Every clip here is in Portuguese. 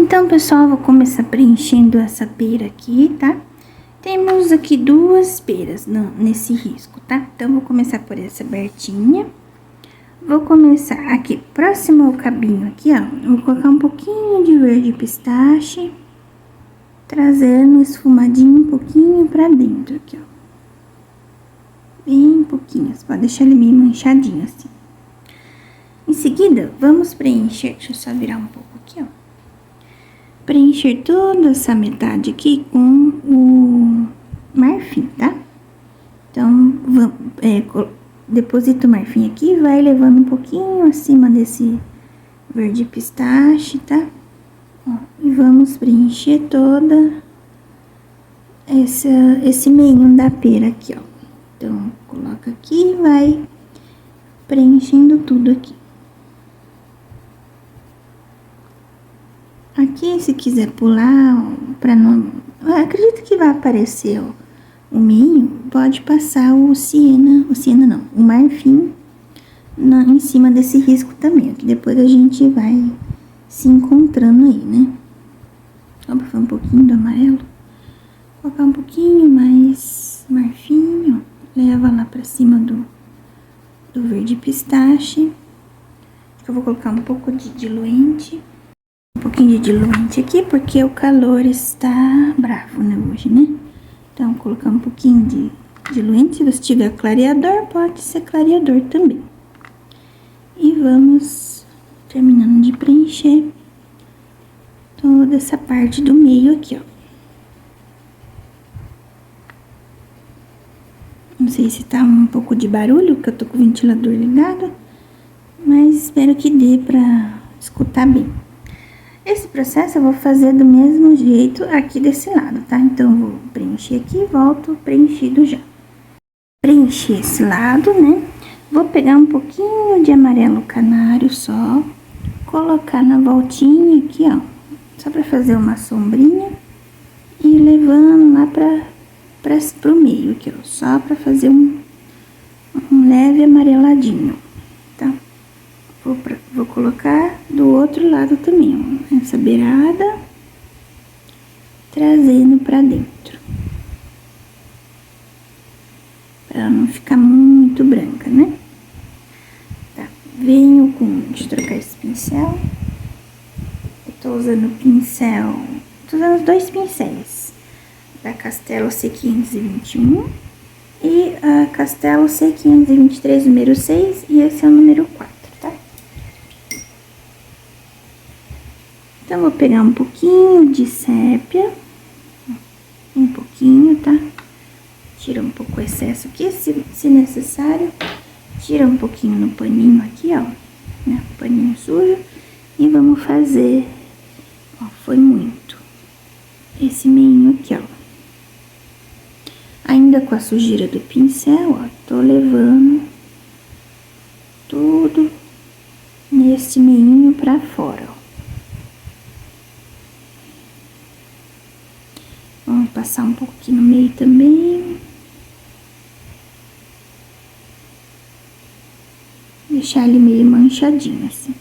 Então, pessoal, vou começar preenchendo essa pera aqui, tá? Temos aqui duas peras nesse risco, tá? Então, vou começar por essa abertinha. Vou começar aqui, próximo ao cabinho aqui, ó. Vou colocar um pouquinho de verde pistache, trazendo esfumadinho um pouquinho pra dentro aqui, ó. Bem pouquinho, você pode deixar ele meio manchadinho assim. Em seguida, vamos preencher, deixa eu só virar um pouco aqui, ó. Preencher toda essa metade aqui com o marfim, tá? Então, deposita o marfim aqui e vai levando um pouquinho acima desse verde pistache, tá? Ó, e vamos preencher toda esse meio da pera aqui, ó. Então, coloca aqui e vai preenchendo tudo aqui. Aqui, se quiser pular, pra não... Eu acredito que vai aparecer, ó, o meio, pode passar o marfim em cima desse risco também, ó, que depois a gente vai se encontrando aí, né? Ó, pra um pouquinho do amarelo, colocar um pouquinho mais marfim, ó, leva lá pra cima do verde pistache. Eu vou colocar um pouco de diluente. Um pouquinho de diluente aqui, porque o calor está bravo, né, hoje, né? Então, colocar um pouquinho de diluente. Se você tiver clareador, pode ser clareador também. E vamos terminando de preencher toda essa parte do meio aqui, ó. Não sei se tá um pouco de barulho, porque eu tô com o ventilador ligado, mas espero que dê pra escutar bem. Esse processo eu vou fazer do mesmo jeito aqui desse lado, tá? Então, eu vou preencher aqui e volto preenchido já. Preenchi esse lado, né? Vou pegar um pouquinho de amarelo canário só, colocar na voltinha aqui, ó. Só pra fazer uma sombrinha e levando lá pro meio aqui, ó. Só pra fazer um leve amareladinho, tá? Vou colocar do outro lado também, ó, essa beirada, trazendo pra dentro. Pra ela não ficar muito branca, né? Tá, venho com... Deixa eu trocar esse pincel. Eu tô usando o pincel... Tô usando os dois pincéis. Da Castelo C521 e a Castelo C523, número 6, e esse é o número 4. Então, vou pegar um pouquinho de sépia, um pouquinho, tá? Tira um pouco o excesso aqui, se necessário. Tira um pouquinho no paninho aqui, ó, né? Paninho sujo. E vamos fazer, ó, foi muito. Esse meinho aqui, ó. Ainda com a sujeira do pincel, ó, tô levando tudo nesse meinho pra fora, ó. Vamos passar um pouquinho no meio também. Deixar ele meio manchadinho, assim.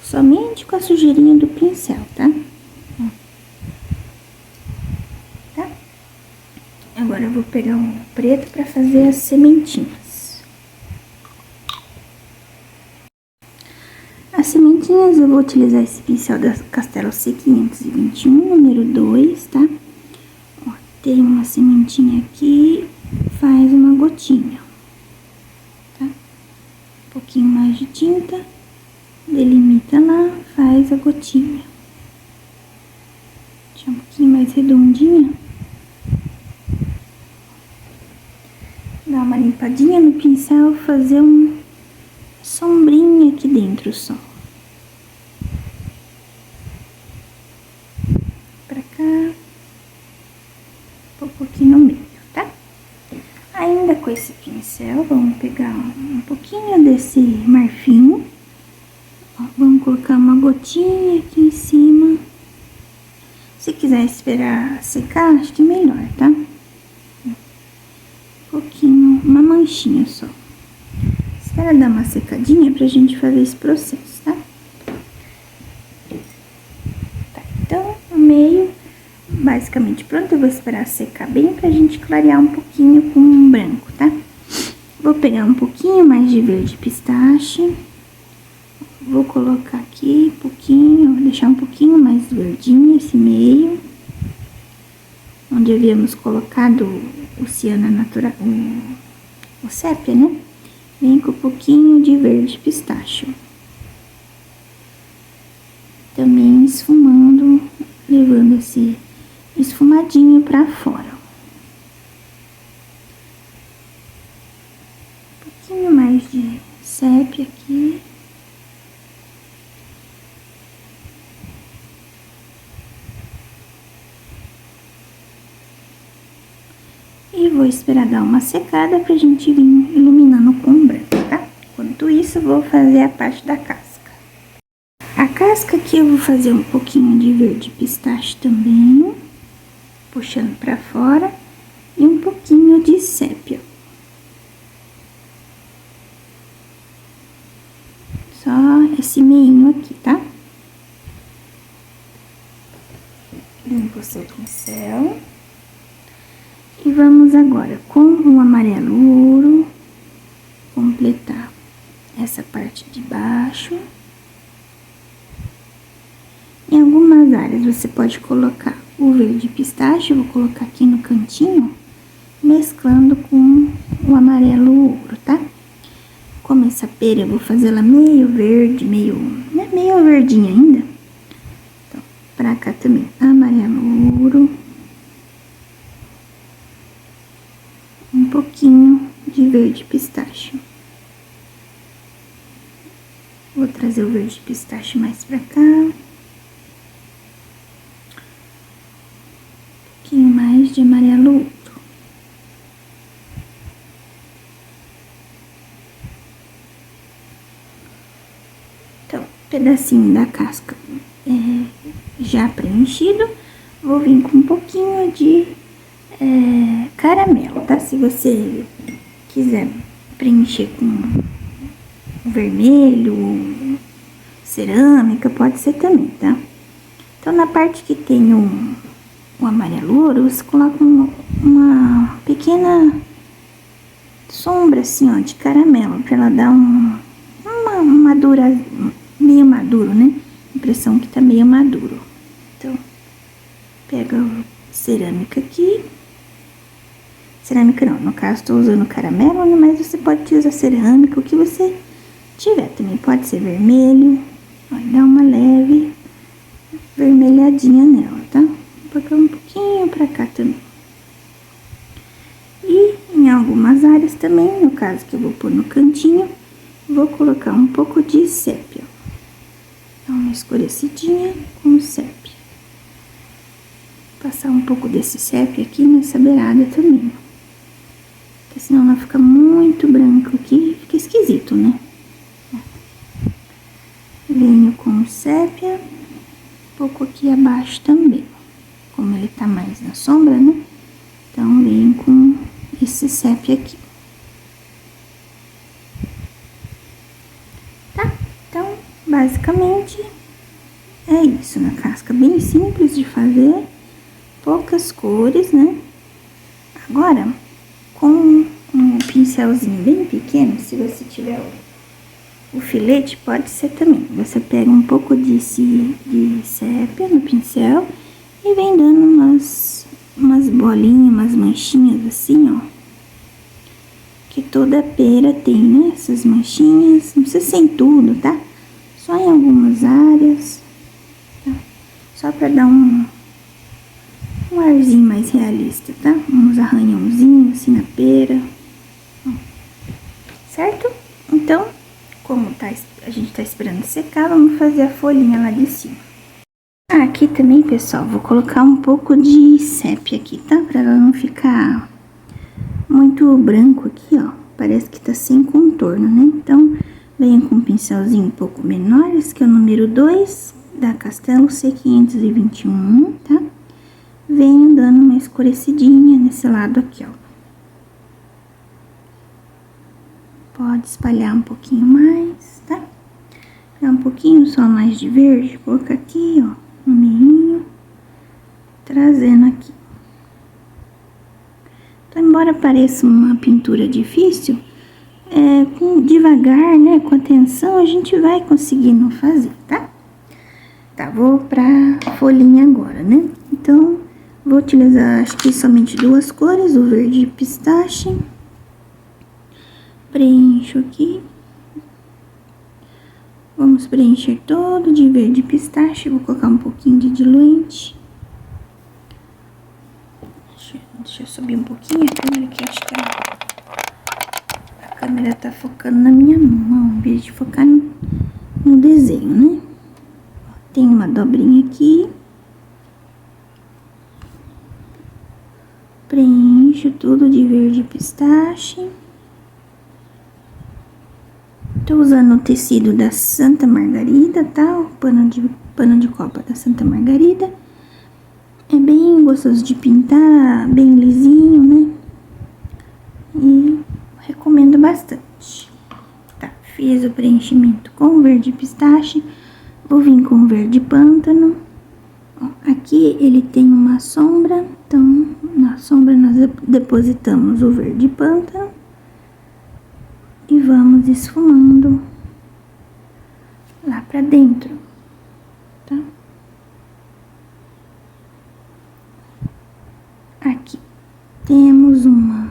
Somente com a sujeirinha do pincel, tá? Tá? Agora eu vou pegar um preto pra fazer as sementinhas. As sementinhas eu vou utilizar esse pincel da Castelo C521, número 2, tá? Ó, tem uma sementinha aqui, faz uma gotinha, tá? Um pouquinho mais de tinta, delimita lá, faz a gotinha. Deixa um pouquinho mais redondinha. Dá uma limpadinha no pincel, fazer uma sombrinha aqui dentro só. Pra cá. Um pouquinho no meio, tá? Ainda com esse pincel, vamos pegar um pouquinho desse marfim. Ó, vamos colocar uma gotinha aqui em cima. Se quiser esperar secar, acho que é melhor, tá? Um pouquinho, uma manchinha só. Espera dar uma secadinha pra gente fazer esse processo, tá? basicamente pronto. Eu vou esperar secar bem pra gente clarear um pouquinho com um branco, tá? Vou pegar um pouquinho mais de verde pistache. Vou colocar aqui um pouquinho, vou deixar um pouquinho mais verdinho esse meio. Onde havíamos colocado o ciana natural, o sépia, né? Vem com um pouquinho de verde pistache. Também esfumando, levando esse esfumadinho pra fora. Um pouquinho mais de sépia aqui. E vou esperar dar uma secada pra gente vir iluminando com branco, tá? Enquanto isso, eu vou fazer a parte da casca. A casca aqui eu vou fazer um pouquinho de verde pistache também, puxando pra fora, e um pouquinho de sépia. Só esse meinho aqui, tá? Limpo o seu pincel. E vamos agora com o amarelo ouro completar essa parte de baixo. Em algumas áreas você pode colocar o verde pistache, eu vou colocar aqui no cantinho, mesclando com o amarelo ouro, tá? Como essa pera eu vou fazer ela meio verde, meio verdinha ainda. Então, pra cá também, amarelo ouro. Um pouquinho de verde pistache. Vou trazer o verde pistache mais pra cá. Um pouquinho mais de amarelo ouro. Então, pedacinho da casca já preenchido. Vou vir com um pouquinho de caramelo, tá? Se você quiser preencher com vermelho, cerâmica, pode ser também, tá? Então, na parte que tem o amarelo ouro, você coloca uma pequena sombra, assim, ó, de caramelo, pra ela dar uma dura, meio maduro, né? Impressão que tá meio maduro. Então, pega a cerâmica aqui. Cerâmica não, no caso tô usando caramelo, né? Mas você pode usar cerâmica, o que você tiver. Também pode ser vermelho. Ó, dá uma leve vermelhadinha nela, tá? Vou colocar um pouquinho pra cá também. E em algumas áreas também, no caso que eu vou pôr no cantinho, vou colocar um pouco de sépia. Dá uma escurecidinha com sépia. Passar um pouco desse sépia aqui nessa beirada também. Porque senão ela fica muito branco aqui, fica esquisito, né? Venho com sépia, um pouco aqui abaixo também. Como ele tá mais na sombra, né? Então, venho com esse sépia aqui. Tá? Então, basicamente, é isso na casca. Bem simples de fazer, poucas cores, né? Agora, com um pincelzinho bem pequeno, se você tiver o filete, pode ser também. Você pega um pouco de sépia no pincel e vem dando umas bolinhas, umas manchinhas assim, ó. Que toda pera tem, né? Essas manchinhas, não precisa ser em tudo, tá? Só em algumas áreas, tá? Só pra dar um arzinho mais realista, tá? Uns arranhãozinhos assim na pera. Certo? Então, como a gente tá esperando secar, vamos fazer a folhinha lá de cima. Aqui também, pessoal, vou colocar um pouco de sépia aqui, tá? Pra ela não ficar muito branco aqui, ó. Parece que tá sem contorno, né? Então, venho com um pincelzinho um pouco menor, esse que é o número 2 da Castelo C521, tá? Venho dando uma escurecidinha nesse lado aqui, ó. Pode espalhar um pouquinho mais, tá? Dá um pouquinho só mais de verde, colocar aqui, ó, no meio. trazendo aqui. Então, embora pareça uma pintura difícil, devagar, né, com atenção, a gente vai conseguindo fazer, tá? Tá, vou pra folhinha agora, né? Então, vou utilizar, acho que somente duas cores, o verde pistache. Preencho aqui. Vamos preencher todo de verde pistache. Vou colocar um pouquinho de diluente. Deixa eu subir um pouquinho a câmera, que acho que a câmera tá focando na minha mão, em vez de focar no desenho, né? Tem uma dobrinha aqui. Preencho tudo de verde pistache. Tô usando o tecido da Santa Margarida, tá? O pano de copa da Santa Margarida. É bem gostoso de pintar, bem lisinho, né? E recomendo bastante. Tá, fiz o preenchimento com verde pistache. Vou vir com verde pântano. Ó, aqui ele tem uma sombra, então na sombra nós depositamos o verde pântano. E vamos esfumando lá pra dentro, tá? Aqui temos um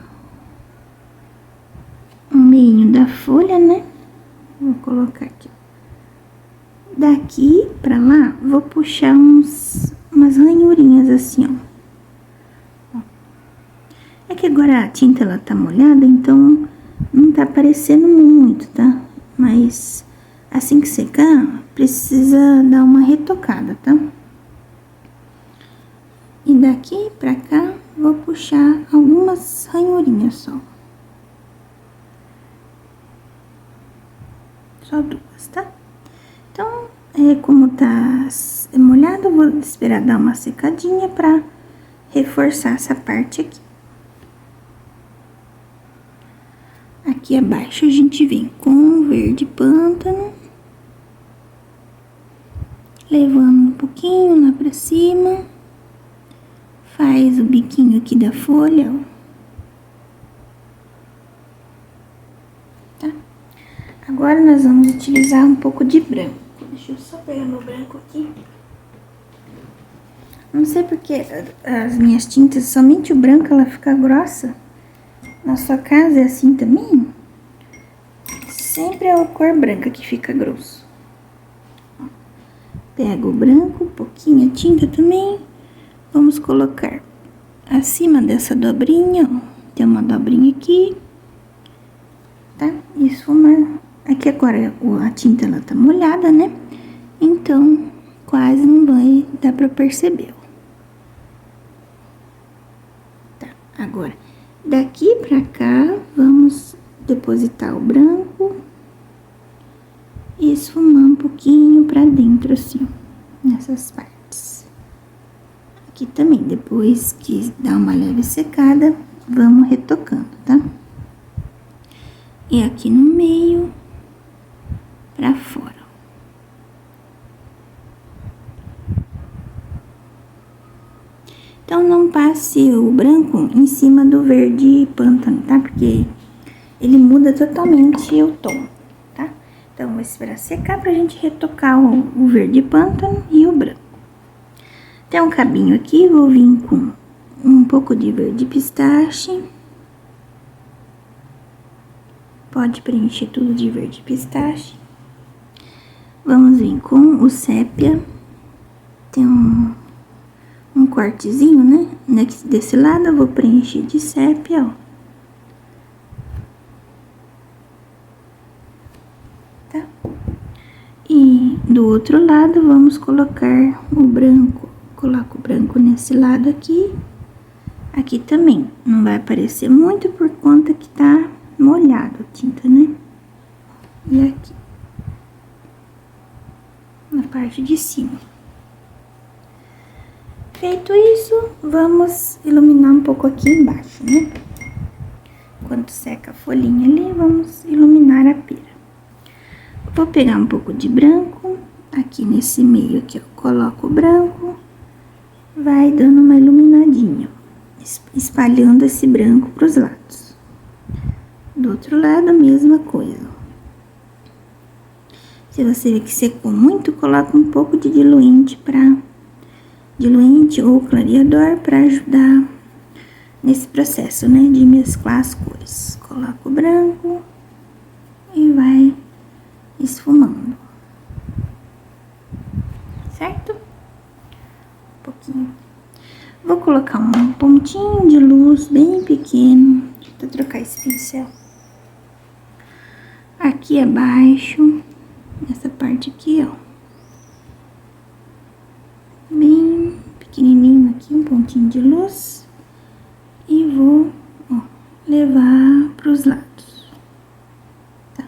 meio da folha, né? Vou colocar aqui. Daqui pra lá, vou puxar umas ranhurinhas assim, ó. É que agora a tinta, ela tá molhada, então não tá aparecendo muito, tá? Mas assim que secar, precisa dar uma retocada, tá? E daqui pra cá, vou puxar algumas ranhurinhas só. Só duas, tá? Então, como tá molhado, eu vou esperar dar uma secadinha pra reforçar essa parte aqui. Aqui abaixo a gente vem com o verde pântano, levando um pouquinho lá pra cima, faz o biquinho aqui da folha, ó. Tá? Agora nós vamos utilizar um pouco de branco. Deixa eu só pegar meu branco aqui. Não sei porque as minhas tintas, somente o branco, ela fica grossa. Na sua casa é assim também? Sempre é a cor branca que fica grosso. Pego o branco, um pouquinho a tinta também. Vamos colocar acima dessa dobrinha, ó. Tem uma dobrinha aqui, tá? Esfumar. Aqui agora a tinta, ela tá molhada, né? Então, quase não vai dar pra perceber, ó. Tá, agora, daqui pra cá, vamos depositar o branco e esfumar um pouquinho pra dentro, assim, ó, nessas partes. Aqui também, depois que dá uma leve secada, vamos retocando, tá? E aqui no meio, pra fora. Então, não passe o branco em cima do verde pântano, tá? Porque ele muda totalmente o tom, tá? Então, vou esperar secar pra gente retocar o verde pântano e o branco. Tem um cabinho aqui, vou vir com um pouco de verde pistache. Pode preencher tudo de verde pistache. Vamos vir com o sépia. Tem um cortezinho, né? Desse lado eu vou preencher de sépia, ó. Tá? E do outro lado vamos colocar o branco. Coloco o branco nesse lado aqui. Aqui também não vai aparecer muito por conta que tá molhado a tinta, né? E aqui, na parte de cima. Feito isso, vamos iluminar um pouco aqui embaixo, né? Quando seca a folhinha ali, vamos iluminar a pera. Vou pegar um pouco de branco, aqui nesse meio aqui eu coloco o branco vai dando uma iluminadinha, espalhando esse branco para os lados. Do outro lado, a mesma coisa. Se você vê que secou muito, coloca um pouco de diluente ou clareador para ajudar nesse processo, né, de mesclar as cores. Coloca o branco e vai esfumando, certo? Um pouquinho. Vou colocar um pontinho de luz bem pequeno. Deixa eu trocar esse pincel. Aqui abaixo, nessa parte aqui, ó. Bem pequenininho aqui, um pontinho de luz. E vou, ó, levar pros lados. Tá?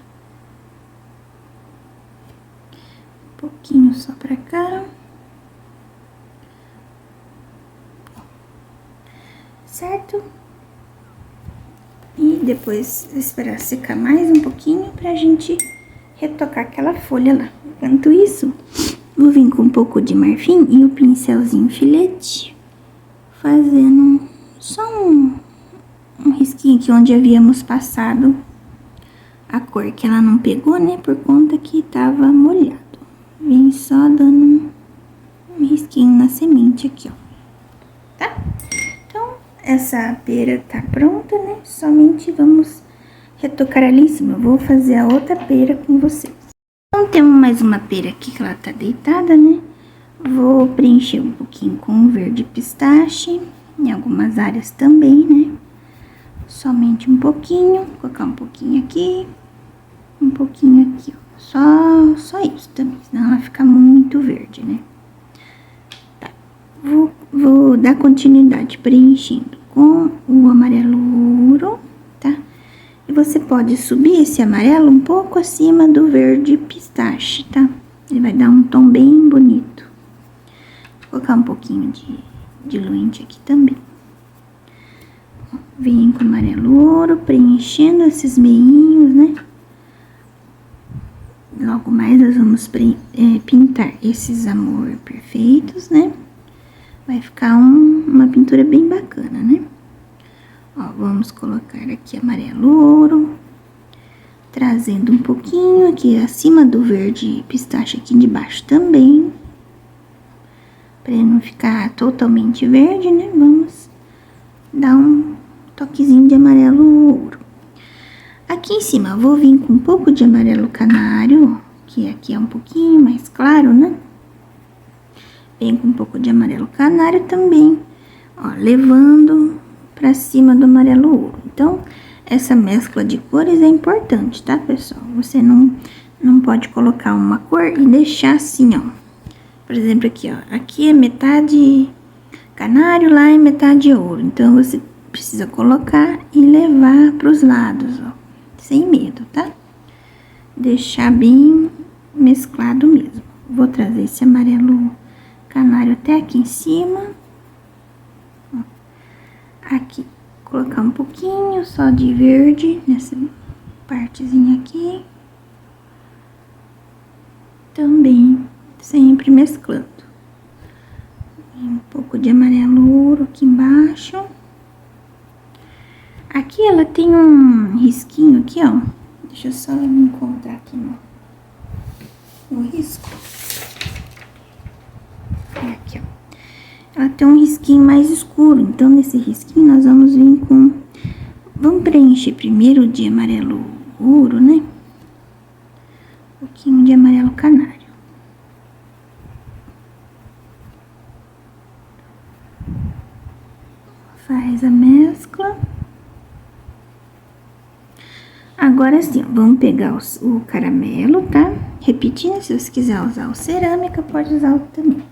Um pouquinho só pra cá. Certo? E depois esperar secar mais um pouquinho pra gente retocar aquela folha lá. Enquanto isso, vou vir com um pouco de marfim e o pincelzinho filete, fazendo só um risquinho aqui onde havíamos passado a cor, que ela não pegou, né, por conta que tava molhado. Vem só dando um risquinho na semente aqui, ó. Tá? Essa pera tá pronta, né? Somente vamos retocar ali em cima. Eu vou fazer a outra pera com vocês. Então, temos mais uma pera aqui que ela tá deitada, né? Vou preencher um pouquinho com verde pistache, em algumas áreas também, né? Somente um pouquinho, vou colocar um pouquinho aqui, um pouquinho aqui, ó. Só isso também, senão ela fica muito verde, né? Vou dar continuidade preenchendo com o amarelo ouro, tá? E você pode subir esse amarelo um pouco acima do verde pistache, tá? Ele vai dar um tom bem bonito. Vou colocar um pouquinho de diluente aqui também. Vem com amarelo ouro, preenchendo esses meinhos, né? Logo mais nós vamos pintar esses amor perfeitos, né? Vai ficar uma pintura bem bacana, né? Ó, vamos colocar aqui amarelo ouro, trazendo um pouquinho aqui acima do verde pistache aqui de baixo também. Pra ele não ficar totalmente verde, né? Vamos dar um toquezinho de amarelo ouro. Aqui em cima, vou vir com um pouco de amarelo canário, que aqui é um pouquinho mais claro, né? Vem com um pouco de amarelo canário também, ó, levando pra cima do amarelo ouro. Então, essa mescla de cores é importante, tá, pessoal? Você não pode colocar uma cor e deixar assim, ó. Por exemplo, aqui, ó. Aqui é metade canário, lá é metade ouro. Então, você precisa colocar e levar pros lados, ó. Sem medo, tá? Deixar bem mesclado mesmo. Vou trazer esse amarelo canário até aqui em cima. Aqui, colocar um pouquinho só de verde nessa partezinha aqui. Também, sempre mesclando. Um pouco de amarelo ouro aqui embaixo. Aqui ela tem um risquinho aqui, ó. Deixa eu só me encontrar aqui no risco. Aqui, ó. Ela tem um risquinho mais escuro, então nesse risquinho nós vamos vir com... Vamos preencher primeiro de amarelo ouro, né? Um pouquinho de amarelo canário. Faz a mescla. Agora sim, ó, vamos pegar o caramelo, tá? Repetindo, se você quiser usar o cerâmica, pode usar o também.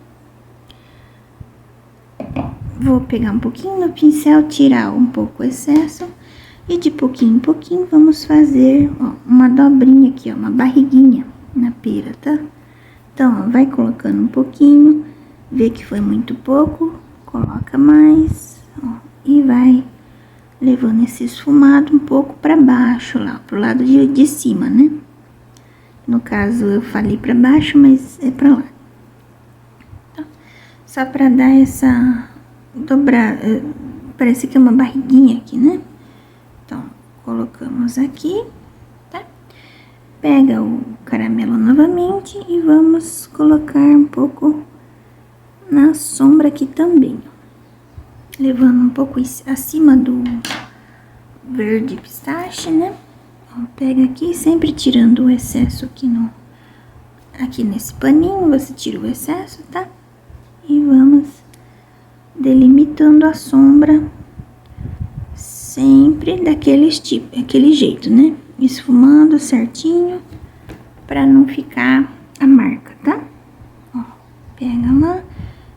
Vou pegar um pouquinho no pincel, tirar um pouco o excesso. E de pouquinho em pouquinho, vamos fazer, ó, uma dobrinha aqui, ó, uma barriguinha na pera, tá? Então, ó, vai colocando um pouquinho, vê que foi muito pouco, coloca mais, ó, e vai levando esse esfumado um pouco pra baixo lá, pro lado de cima, né? No caso, eu falei pra baixo, mas é pra lá. Tá? Só pra dar essa dobrada, parece que é uma barriguinha aqui, né? Então, colocamos aqui, tá? Pega o caramelo novamente e vamos colocar um pouco na sombra aqui também, levando um pouco acima do verde pistache, né? Ó, pega aqui, sempre tirando o excesso aqui nesse paninho, você tira o excesso, tá? E vamos delimitando a sombra sempre aquele jeito, né? Esfumando certinho pra não ficar a marca, tá? Ó, pega lá.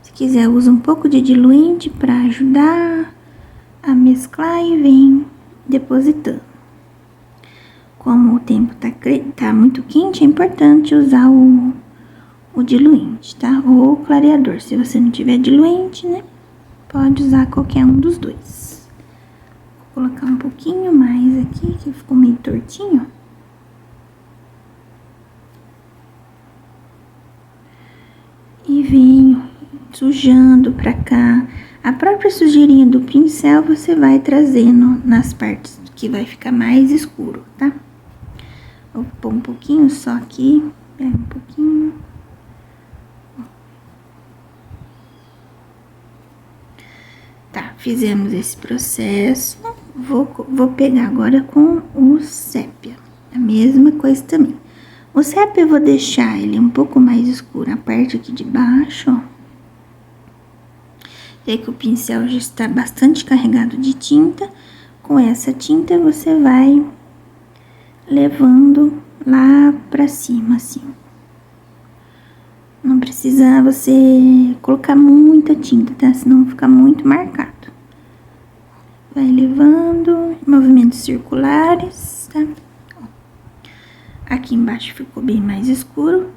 Se quiser, usa um pouco de diluente pra ajudar a mesclar e vem depositando. Como o tempo tá muito quente, é importante usar o diluente, tá? Ou o clareador. Se você não tiver diluente, né? Pode usar qualquer um dos dois. Vou colocar um pouquinho mais aqui, que ficou meio tortinho. E venho sujando pra cá. A própria sujeirinha do pincel você vai trazendo nas partes que vai ficar mais escuro, tá? Vou pôr um pouquinho só aqui, pega um pouquinho. Tá, fizemos esse processo. Vou pegar agora com o sépia, a mesma coisa também. O sépia eu vou deixar ele um pouco mais escuro, a parte aqui de baixo, ó. Vê que o pincel já está bastante carregado de tinta. Com essa tinta você vai levando lá pra cima, assim. Não precisa você colocar muita tinta, tá? Senão fica muito marcado. Vai levando, movimentos circulares, tá? Aqui embaixo ficou bem mais escuro.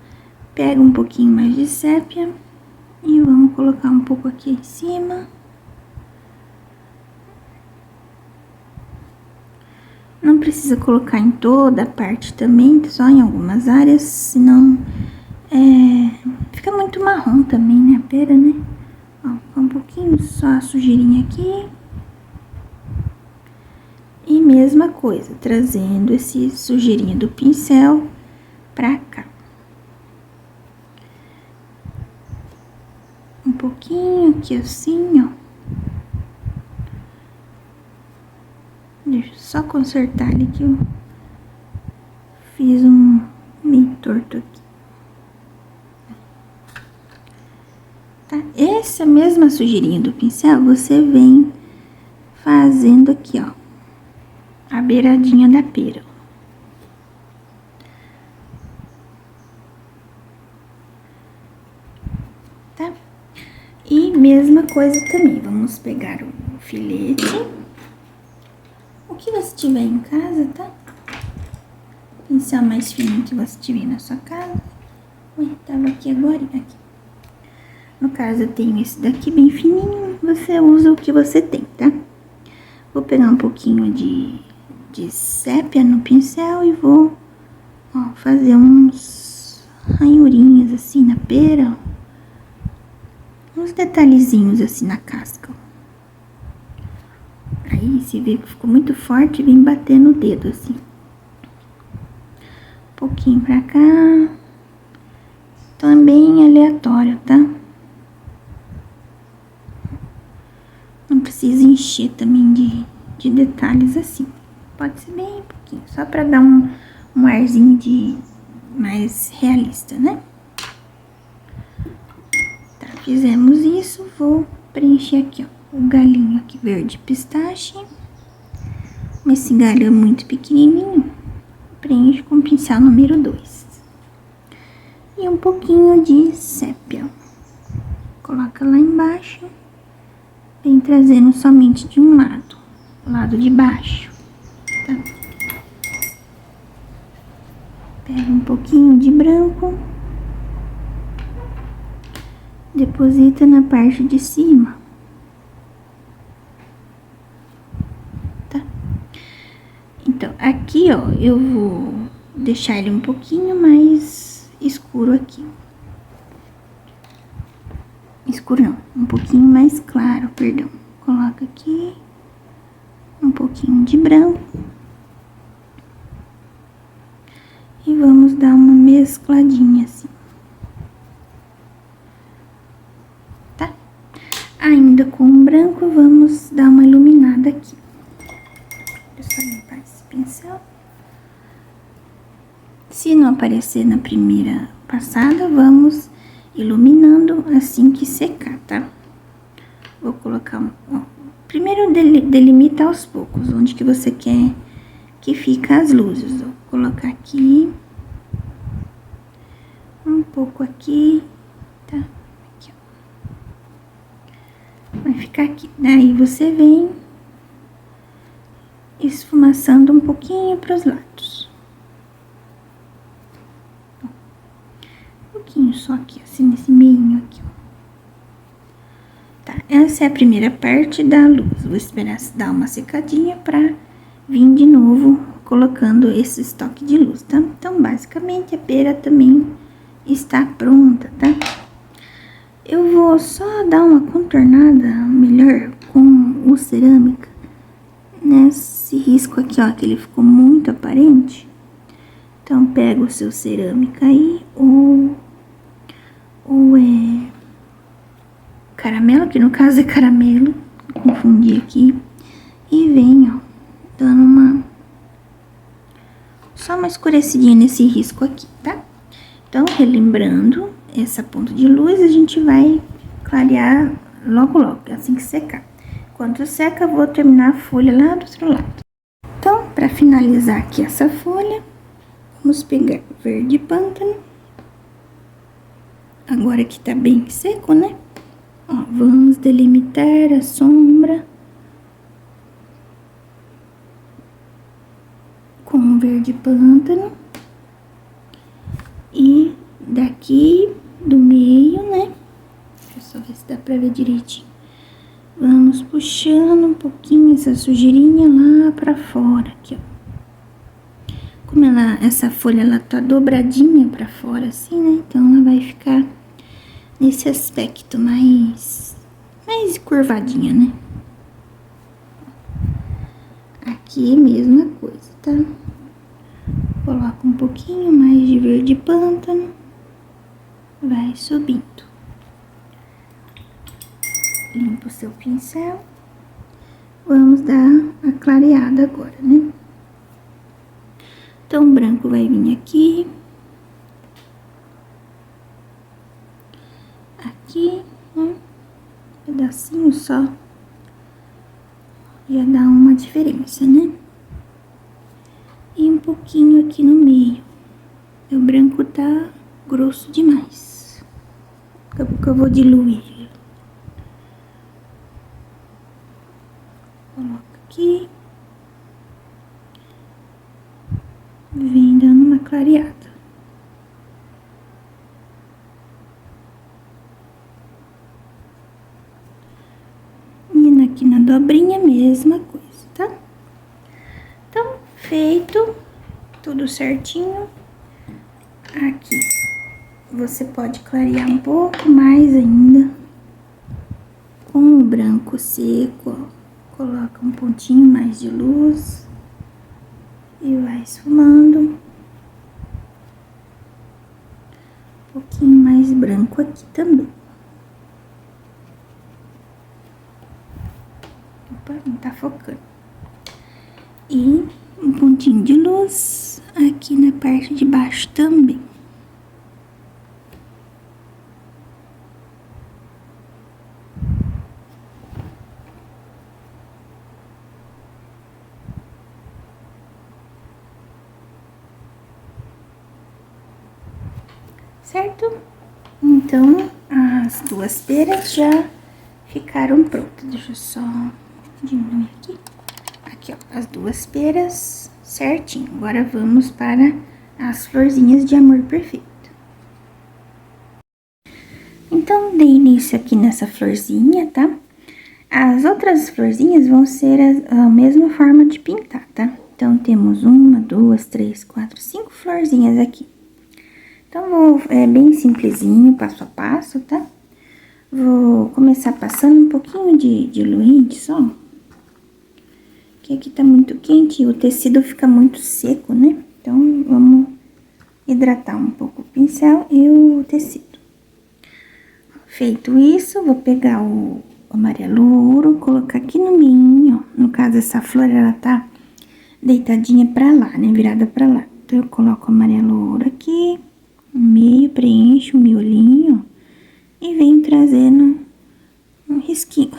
Pega um pouquinho mais de sépia e vamos colocar um pouco aqui em cima. Não precisa colocar em toda a parte também, só em algumas áreas, senão fica muito marrom também, né, a pera, né? Ó, um pouquinho só a sujeirinha aqui. E mesma coisa, trazendo esse sujeirinha do pincel pra cá. Um pouquinho aqui assim, ó. Deixa eu só consertar ali que eu fiz um meio torto aqui. Tá? Essa mesma sujeirinha do pincel, você vem fazendo aqui, ó, a beiradinha da pera. Tá? E mesma coisa também, vamos pegar o filete, o que você tiver em casa, tá? Pincel mais fininho que você tiver na sua casa. Ué, tava aqui agora, aqui. No caso, eu tenho esse daqui bem fininho, você usa o que você tem, tá? Vou pegar um pouquinho de sépia no pincel e vou, ó, fazer uns ranhurinhas assim na pera, ó. Uns detalhezinhos assim na casca, ó. Aí, se vê que ficou muito forte, vem bater no dedo assim. Um pouquinho pra cá. Também aleatório, tá? Não precisa encher também de detalhes assim. Pode ser bem pouquinho, só pra dar um arzinho de mais realista, né? Tá, fizemos isso, vou preencher aqui, ó, o galinho aqui verde pistache. Esse galho é muito pequenininho, preencho com o pincel número 2. E um pouquinho de sépia. Coloca lá embaixo. Vem trazendo somente de um lado, o lado de baixo, tá? Pega um pouquinho de branco. Deposita na parte de cima. Tá? Então, aqui, ó, eu vou deixar ele um pouquinho mais escuro aqui. escuro não, um pouquinho mais claro, perdão. Coloca aqui um pouquinho de branco. E vamos dar uma mescladinha assim. Tá? Ainda com o branco, vamos dar uma iluminada aqui. Deixa eu só limpar esse pincel. Se não aparecer na primeira passada, vamos iluminando assim que secar, tá? Vou colocar ó, primeiro delimita aos poucos, onde que você quer que fica as luzes. Vou colocar aqui, um pouco aqui, tá? Aqui, ó. Vai ficar aqui. Daí você vem esfumaçando um pouquinho para os lados. Só aqui, assim, nesse meinho aqui, ó. Tá, essa é a primeira parte da luz. Vou esperar dar uma secadinha pra vir de novo colocando esse estoque de luz, tá? Então, basicamente, a pera também está pronta, tá? Eu vou só dar uma contornada melhor com o cerâmica nesse risco aqui, ó, que ele ficou muito aparente. Então, pega o seu cerâmica aí, ou é caramelo, que no caso é caramelo, confundi aqui, e vem, ó, dando só uma escurecidinha nesse risco aqui, tá? Então, relembrando, essa ponta de luz a gente vai clarear logo, assim que secar. Enquanto seca, vou terminar a folha lá do outro lado. Então, para finalizar aqui essa folha, vamos pegar verde pântano. Agora que tá bem seco, né? Ó, vamos delimitar a sombra com o verde pântano. E daqui do meio, né? Deixa eu só ver se dá pra ver direitinho. Vamos puxando um pouquinho essa sujeirinha lá pra fora, aqui, ó. Como essa folha, ela tá dobradinha pra fora, assim, né? Então, ela vai ficar nesse aspecto mais curvadinha, né? Aqui, mesma coisa, tá? Coloca um pouquinho mais de verde pântano. Vai subindo. Limpa o seu pincel. Vamos dar a clareada agora, né? Então, o branco vai vir aqui. Aqui, né? Um pedacinho só. Já dá uma diferença, né? E um pouquinho aqui no meio. O branco tá grosso demais. Daqui a pouco eu vou diluir. Coloca aqui. Vem dando uma clareada. E aqui na dobrinha, mesma coisa, tá? Então, feito tudo certinho. Aqui, você pode clarear um pouco mais ainda. Com o branco seco, ó. Coloca um pontinho mais de luz. E vai esfumando. Um pouquinho mais branco aqui também. Opa, não tá focando. E um pontinho de luz aqui na parte de baixo também. Certo? Então, as duas peras já ficaram prontas. Deixa eu só diminuir aqui. Aqui, ó, as duas peras certinho. Agora, vamos para as florzinhas de amor perfeito. Então, dei início aqui nessa florzinha, tá? As outras florzinhas vão ser a mesma forma de pintar, tá? Então, temos 1, 2, 3, 4, 5 florzinhas aqui. Então, é bem simplesinho, passo a passo, tá? Vou começar passando um pouquinho de diluente só. Que aqui tá muito quente e o tecido fica muito seco, né? Então, vamos hidratar um pouco o pincel e o tecido. Feito isso, vou pegar o amarelo ouro, colocar aqui no meio, ó. No caso, essa flor, ela tá deitadinha pra lá, né? Virada pra lá. Então, eu coloco o amarelo ouro aqui, no meio, preencho o miolinho e venho trazendo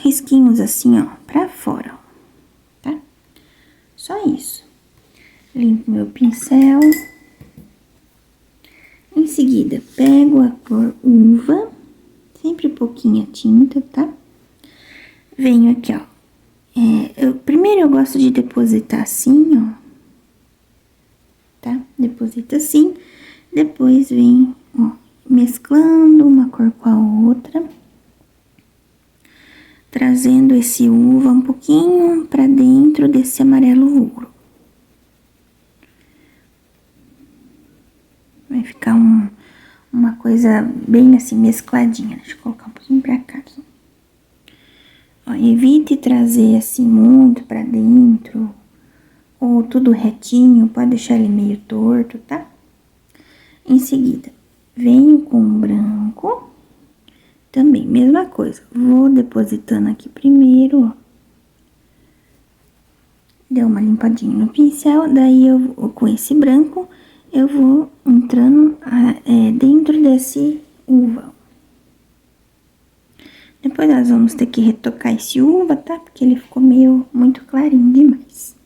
risquinhos assim, ó, pra fora, ó, tá? Só isso. Limpo meu pincel. Em seguida, pego a cor uva, sempre pouquinha tinta, tá? Venho aqui, ó. Primeiro eu gosto de depositar assim, ó. Tá? Deposita assim. Depois vem, ó, mesclando uma cor com a outra. Trazendo esse uva um pouquinho pra dentro desse amarelo ouro. Vai ficar uma coisa bem assim, mescladinha. Deixa eu colocar um pouquinho pra cá aqui. Ó, evite trazer assim muito pra dentro, ou tudo retinho, pode deixar ele meio torto, tá? Em seguida, venho com o branco, também, mesma coisa. Vou depositando aqui primeiro, ó. Deu uma limpadinha no pincel, daí com esse branco, eu vou entrando dentro desse uva. Depois nós vamos ter que retocar esse uva, tá? Porque ele ficou muito clarinho demais.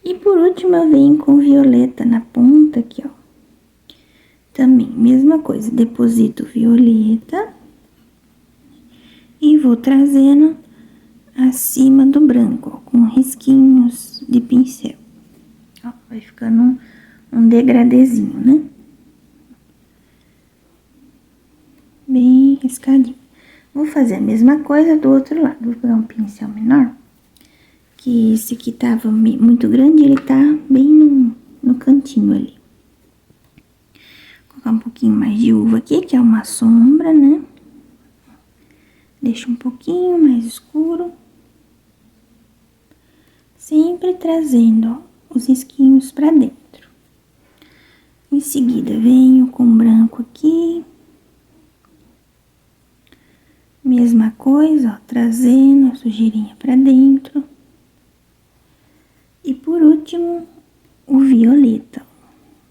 E por último, eu venho com violeta na ponta aqui, ó. Também, mesma coisa, deposito violeta e vou trazendo acima do branco, ó, com risquinhos de pincel. Ó, vai ficando um degradezinho, né? Bem riscadinho. Vou fazer a mesma coisa do outro lado. Vou pegar um pincel menor, que esse aqui tava muito grande, ele tá bem no cantinho ali. Vou colocar um pouquinho mais de uva aqui, que é uma sombra, né? Deixa um pouquinho mais escuro. Sempre trazendo, ó, os risquinhos pra dentro. Em seguida, venho com branco aqui. Mesma coisa, ó, trazendo a sujeirinha pra dentro. E por último, o violeta.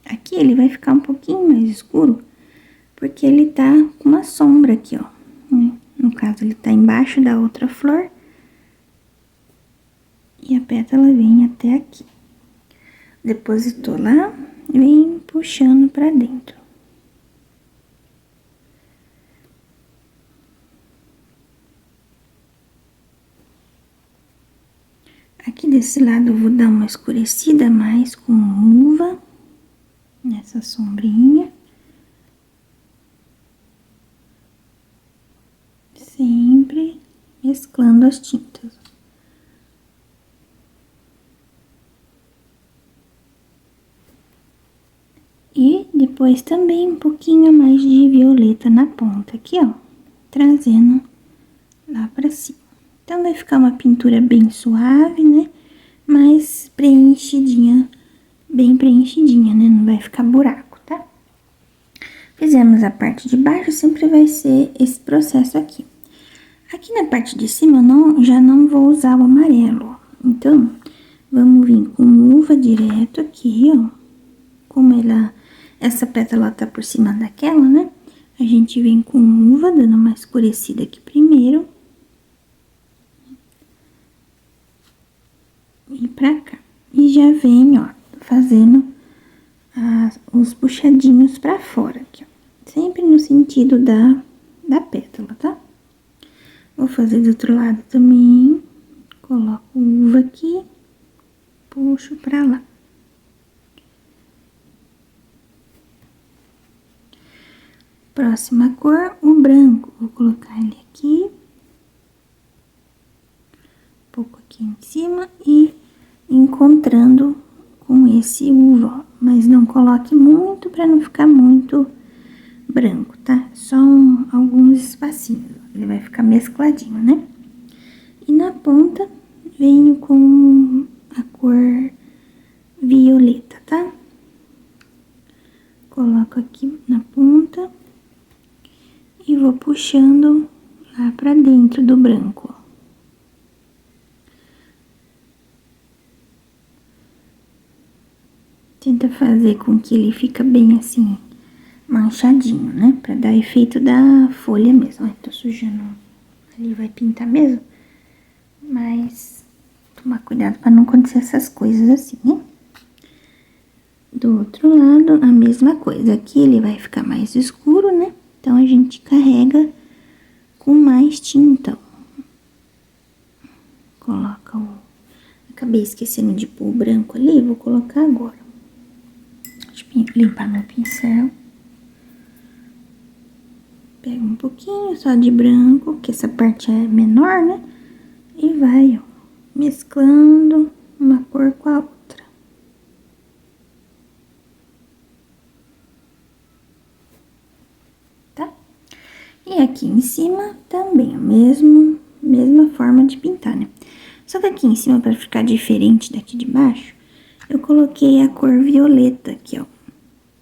Aqui ele vai ficar um pouquinho mais escuro, porque ele tá com uma sombra aqui, ó. No caso, ele tá embaixo da outra flor. E a pétala vem até aqui. Depositou lá, vem puxando pra dentro. Aqui desse lado eu vou dar uma escurecida mais com uva, nessa sombrinha. Sempre mesclando as tintas. E depois também um pouquinho mais de violeta na ponta aqui, ó, trazendo lá pra cima. Então, vai ficar uma pintura bem suave, né? Mas preenchidinha, bem preenchidinha, né? Não vai ficar buraco, tá? Fizemos a parte de baixo, sempre vai ser esse processo aqui. Aqui na parte de cima, já não vou usar o amarelo, ó. Então, vamos vir com uva direto aqui, ó. Como essa pétala tá por cima daquela, né? A gente vem com uva, dando uma escurecida aqui primeiro. E pra cá. E já vem, ó, fazendo os puxadinhos pra fora aqui, ó. Sempre no sentido da pétala, tá? Vou fazer do outro lado também. Coloco uva aqui, puxo pra lá. Próxima cor, o branco. Vou colocar ele aqui. Um pouco aqui em cima e encontrando com esse uva, ó. Mas não coloque muito pra não ficar muito branco, tá? Só alguns espacinhos. ele vai ficar mescladinho, né? E na ponta, venho com a cor violeta, tá? Coloco aqui na ponta e vou puxando lá pra dentro do branco, ó. Tenta fazer com que ele fica bem assim, manchadinho, né? Pra dar efeito da folha mesmo. Ai, tô sujando. Ali vai pintar mesmo. Mas tomar cuidado pra não acontecer essas coisas assim, né? Do outro lado, a mesma coisa. Aqui ele vai ficar mais escuro, né? Então, a gente carrega com mais tinta. Coloca o... Acabei esquecendo de pôr o branco ali, vou colocar agora. Deixa eu limpar meu pincel. Pega um pouquinho só de branco, que essa parte é menor, né? E vai, ó, mesclando uma cor com a outra. Tá? E aqui em cima também, a mesma forma de pintar, né? Só que aqui em cima, para ficar diferente daqui de baixo, eu coloquei a cor violeta aqui, ó.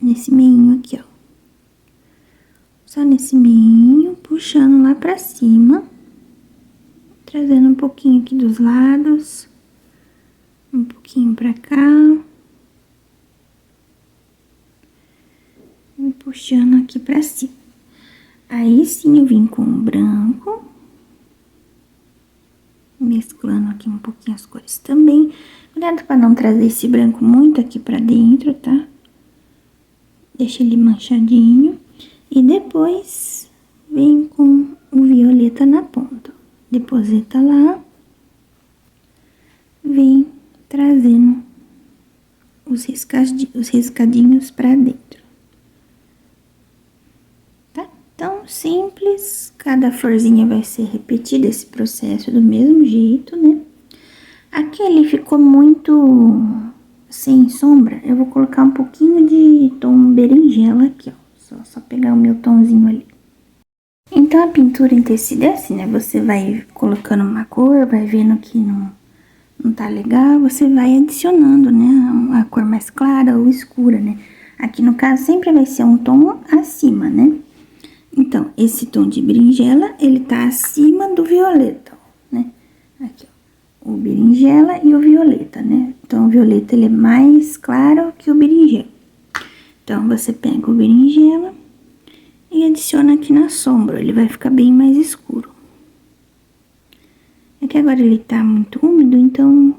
Nesse meinho aqui, ó. Só nesse meinho, puxando lá pra cima. Trazendo um pouquinho aqui dos lados. Um pouquinho pra cá. E puxando aqui pra cima. Aí sim eu vim com o branco. Mesclando aqui um pouquinho as cores também. Cuidado pra não trazer esse branco muito aqui pra dentro, tá? Deixa ele manchadinho. E depois, vem com o violeta na ponta. Deposita lá. Vem trazendo os riscadinhos pra dentro. Tá? Então, simples. Cada florzinha vai ser repetida esse processo do mesmo jeito, né? Aqui ele ficou muito sem sombra. Eu vou colocar um pouquinho de tom berinjela aqui, ó. Só pegar o meu tomzinho ali. Então, a pintura em tecido é assim, né? Você vai colocando uma cor, vai vendo que não tá legal, você vai adicionando, né? A cor mais clara ou escura, né? Aqui, no caso, sempre vai ser um tom acima, né? Então, esse tom de berinjela, ele tá acima do violeta, ó, né? Aqui, ó. O berinjela e o violeta, né? Então, o violeta, ele é mais claro que o berinjela. Então, você pega o berinjela e adiciona aqui na sombra, ele vai ficar bem mais escuro. É que agora ele tá muito úmido, então,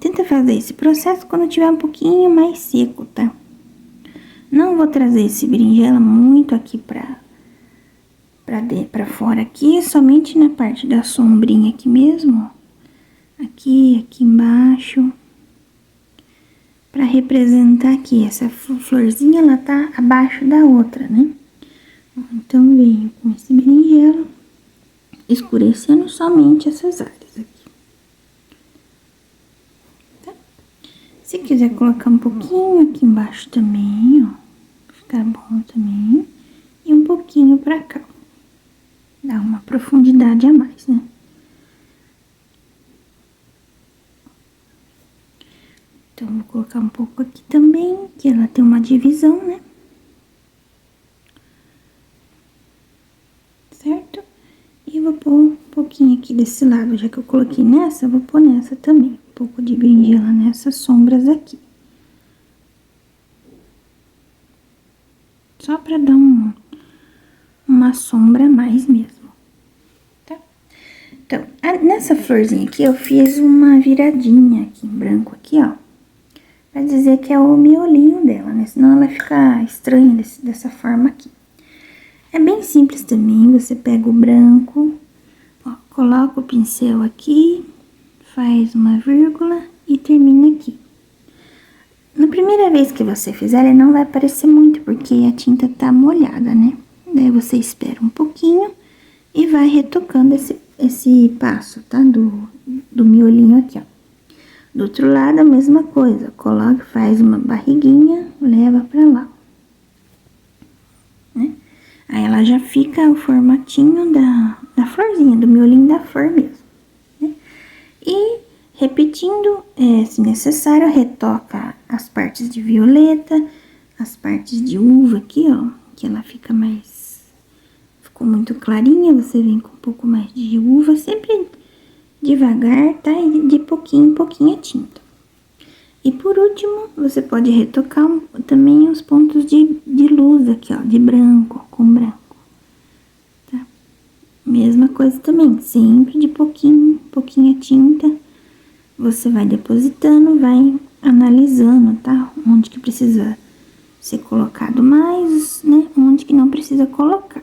tenta fazer esse processo quando tiver um pouquinho mais seco, tá? Não vou trazer esse berinjela muito aqui pra fora aqui, somente na parte da sombrinha aqui mesmo, ó. Aqui embaixo. Pra representar aqui, essa florzinha, ela tá abaixo da outra, né? Então, venho com esse berinjela, escurecendo somente essas áreas aqui. Tá? Se quiser colocar um pouquinho aqui embaixo também, ó, ficar bom também. E um pouquinho pra cá, ó. Dá uma profundidade a mais, né? Então, vou colocar um pouco aqui também, que ela tem uma divisão, né? Certo? E vou pôr um pouquinho aqui desse lado, já que eu coloquei nessa, vou pôr nessa também. Um pouco de berinjela nessas sombras aqui. Só pra dar uma sombra a mais mesmo, tá? Então, nessa florzinha aqui, eu fiz uma viradinha aqui em branco aqui, ó. Pra dizer que é o miolinho dela, né? Senão ela fica estranha dessa forma aqui. É bem simples também, você pega o branco, ó, coloca o pincel aqui, faz uma vírgula e termina aqui. Na primeira vez que você fizer, ele não vai aparecer muito, porque a tinta tá molhada, né? Daí você espera um pouquinho e vai retocando esse passo, tá? Do miolinho aqui, ó. Do outro lado, a mesma coisa. Coloca, faz uma barriguinha, leva pra lá. Né? Aí ela já fica o formatinho da florzinha, do miolinho da flor mesmo, né? E repetindo, se necessário, retoca as partes de violeta, as partes de uva aqui, ó, que ela fica mais... Ficou muito clarinha, você vem com um pouco mais de uva, sempre devagar, tá? E de pouquinho em pouquinho a tinta. E por último, você pode retocar também os pontos de luz aqui, ó, de branco, com branco, tá? Mesma coisa também, sempre de pouquinho, pouquinha tinta, você vai depositando, vai analisando, tá? Onde que precisa ser colocado mais, né? Onde que não precisa colocar.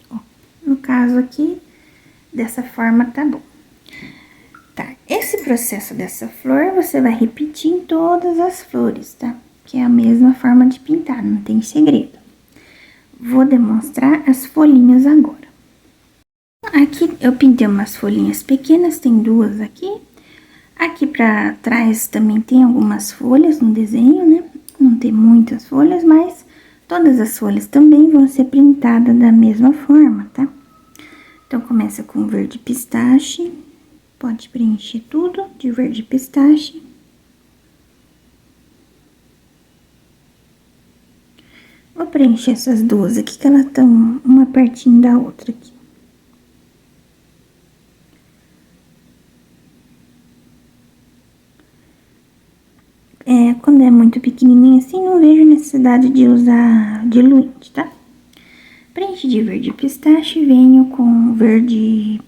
Ó, no caso aqui, dessa forma tá bom. Tá, esse processo dessa flor você vai repetir em todas as flores, tá? Que é a mesma forma de pintar, não tem segredo. Vou demonstrar as folhinhas agora. Aqui eu pintei umas folhinhas pequenas, tem duas aqui. Aqui pra trás também tem algumas folhas no desenho, né? Não tem muitas folhas, mas todas as folhas também vão ser pintadas da mesma forma, tá? Então, começa com verde pistache. Pode preencher tudo de verde pistache. Vou preencher essas duas aqui, que elas estão uma pertinho da outra aqui. Quando é muito pequenininho assim, não vejo necessidade de usar diluente, tá? Preenche de verde pistache, venho com verde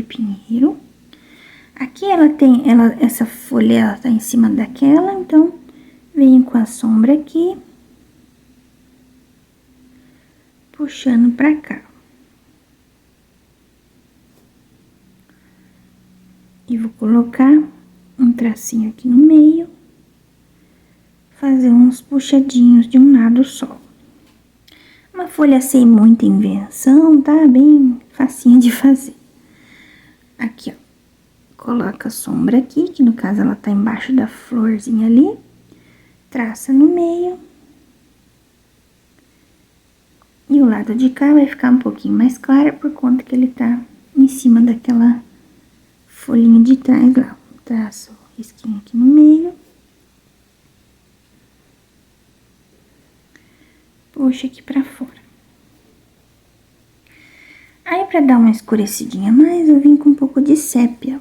pinheiro. Aqui essa folha, ela tá em cima daquela, então, venho com a sombra aqui, puxando pra cá. E vou colocar um tracinho aqui no meio, fazer uns puxadinhos de um lado só. Uma folha sem muita invenção, tá? Bem facinho de fazer. Aqui, ó. Coloca a sombra aqui, que no caso ela tá embaixo da florzinha ali. Traça no meio. E o lado de cá vai ficar um pouquinho mais claro, por conta que ele tá em cima daquela folhinha de trás lá. Traço o risquinho aqui no meio. Puxa aqui pra fora. Aí, pra dar uma escurecidinha a mais, eu vim com um pouco de sépia.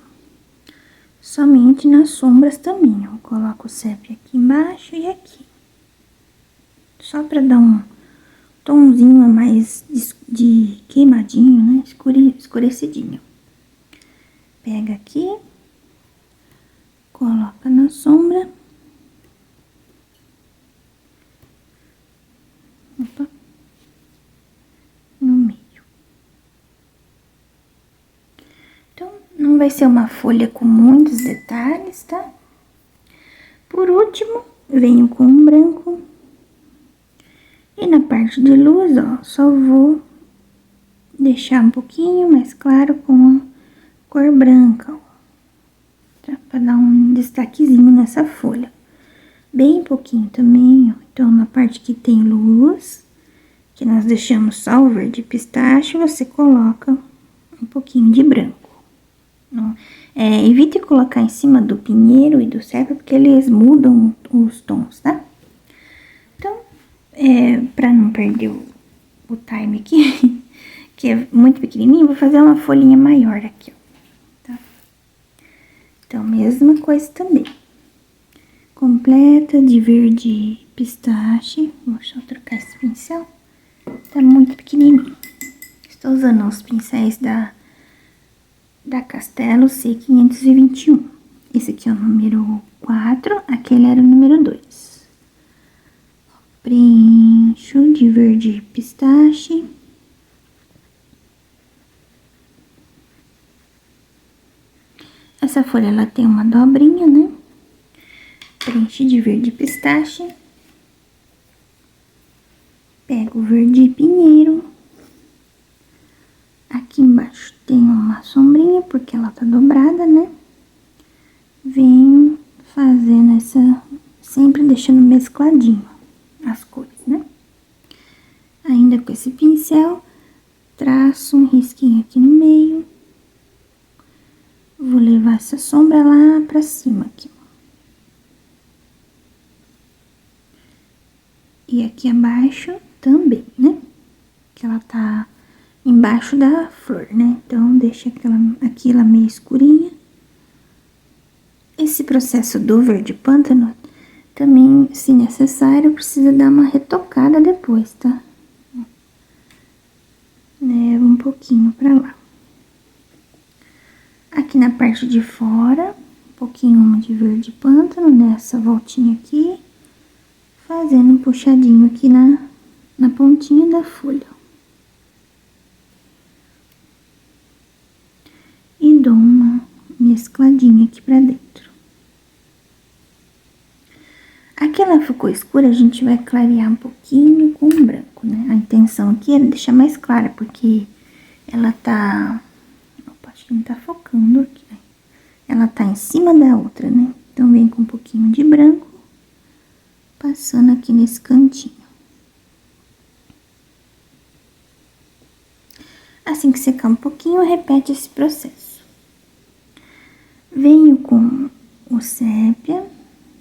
Somente nas sombras também, eu coloco o sépia aqui embaixo e aqui. Só pra dar um tomzinho a mais de queimadinho, né? Escurecidinho. Pega aqui, coloca na sombra. Opa. No meio. Então, não vai ser uma folha com muitos detalhes, tá? Por último, venho com um branco. E na parte de luz, ó, só vou deixar um pouquinho mais claro com a cor branca, ó. Tá? Pra dar um destaquezinho nessa folha. Bem pouquinho também, ó. Então, na parte que tem luz, que nós deixamos só o verde pistache, você coloca um pouquinho de branco. Evite colocar em cima do pinheiro e do sépia, porque eles mudam os tons, tá? Então, pra não perder o time aqui, que é muito pequenininho, vou fazer uma folhinha maior aqui, ó. Tá? Então, mesma coisa também. Completa de verde pistache. Vou só trocar esse pincel. Tá muito pequenininho. Estou usando os pincéis da Castelo C521. Esse aqui é o número 4, aquele era o número 2. Preencho de verde pistache. Essa folha, ela tem uma dobrinha, né? Preenche de verde pistache. Pego o verde pinheiro. Aqui embaixo tem uma sombrinha, porque ela tá dobrada, né? Venho fazendo sempre deixando mescladinho as cores, né? Ainda com esse pincel, traço um risquinho aqui no meio. Vou levar essa sombra lá pra cima aqui. E aqui abaixo também, né? Que ela tá embaixo da flor, né? Então, deixa aqui ela meio escurinha. Esse processo do verde pântano, também, se necessário, precisa dar uma retocada depois, tá? Leva um pouquinho pra lá. Aqui na parte de fora, um pouquinho de verde pântano, nessa voltinha aqui. Fazendo um puxadinho aqui na pontinha da folha. E dou uma mescladinha aqui pra dentro. Aqui ela ficou escura, a gente vai clarear um pouquinho com o branco, né? A intenção aqui é deixar mais clara, porque ela tá... Opa, acho que não tá focando aqui, né? Ela tá em cima da outra, né? Então, vem com um pouquinho de branco, passando aqui nesse cantinho. Assim que secar um pouquinho, repete esse processo. Venho com o sépia,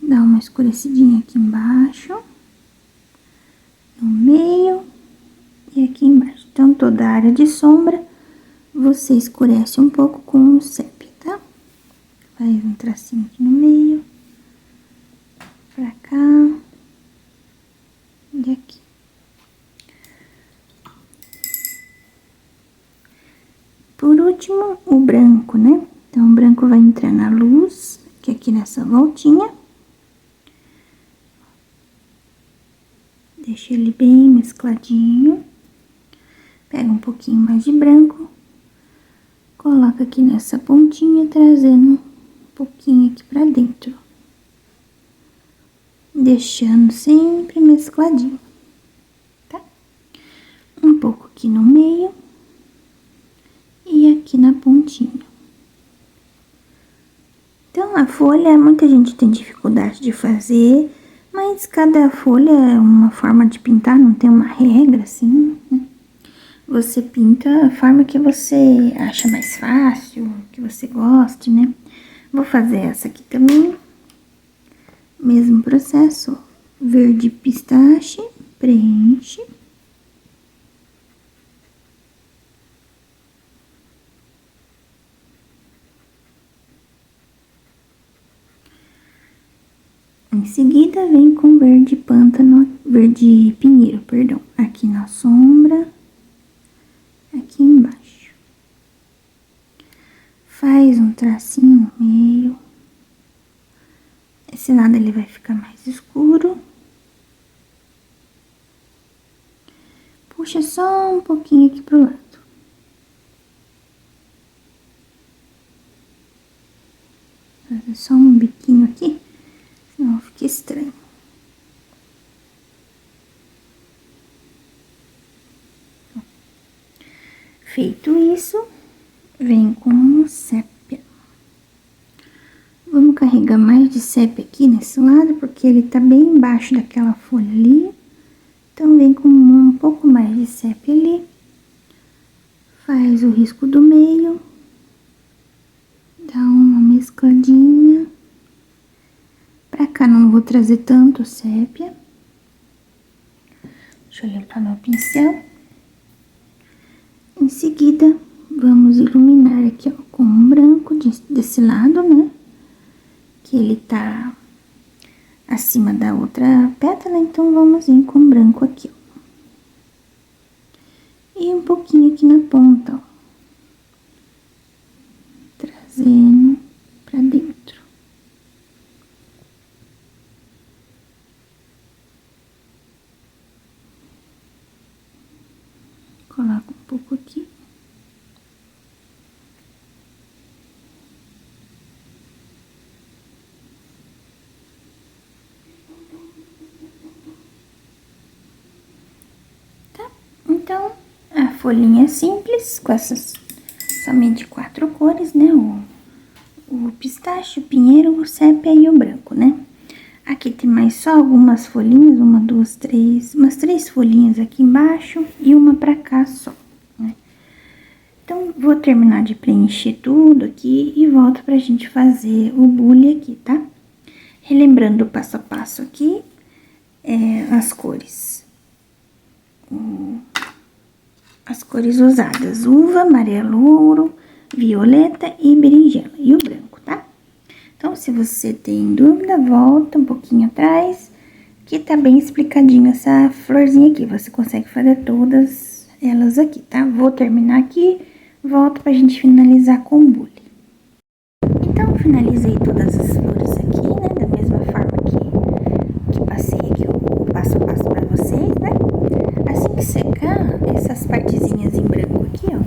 dá uma escurecidinha aqui embaixo, no meio e aqui embaixo. Então, toda a área de sombra, você escurece um pouco com o sépia, tá? Faz um tracinho aqui no meio, pra cá e aqui. Por último, o branco, né? Então, o branco vai entrar na luz, que é aqui nessa voltinha. Deixa ele bem mescladinho. Pega um pouquinho mais de branco. Coloca aqui nessa pontinha, trazendo um pouquinho aqui pra dentro. Deixando sempre mescladinho, tá? Um pouco aqui no meio. E aqui na pontinha. Então, a folha, muita gente tem dificuldade de fazer, mas cada folha é uma forma de pintar, não tem uma regra, assim, né? Você pinta a forma que você acha mais fácil, que você goste, né? Vou fazer essa aqui também. Mesmo processo, verde pistache, preenche. Em seguida, vem com verde pântano, verde pinheiro, perdão, aqui na sombra, aqui embaixo. Faz um tracinho no meio. Esse lado ele vai ficar mais escuro. Puxa só um pouquinho aqui pro lado. Fazer só um biquinho aqui. Senão fica estranho. Feito isso, vem com o sépia. Vamos carregar mais de sépia aqui nesse lado, porque ele tá bem embaixo daquela folha ali. Então, vem com um pouco mais de sépia ali. Faz o risco do meio. Dá uma mescladinha. Pra cá não vou trazer tanto sépia. Deixa eu limpar meu pincel. Em seguida, vamos iluminar aqui, ó, com um branco desse lado, né? Que ele tá acima da outra pétala, então vamos vir com branco aqui, ó. E um pouquinho aqui na ponta, ó. Trazendo pra dentro. Coloco um pouco aqui. Tá? Então, a folhinha é simples, com essas somente 4 cores, né? O pistache, o pinheiro, o sépia e o branco, né? Aqui tem mais só algumas folhinhas, uma, duas, três, umas 3 folhinhas aqui embaixo e uma pra cá só, né? Então, vou terminar de preencher tudo aqui e volto pra gente fazer o bule aqui, tá? Relembrando o passo a passo aqui, as cores. As cores usadas: uva, amarelo, ouro, violeta e berinjela, e o branco, tá? Então, se você tem dúvida, volta um pouquinho atrás, que tá bem explicadinho essa florzinha aqui. Você consegue fazer todas elas aqui, tá? Vou terminar aqui, volto pra gente finalizar com o bule. Então, finalizei todas as flores aqui, né? Da mesma forma que passei aqui o passo a passo pra vocês, né? Assim que secar, essas partezinhas em branco aqui, ó,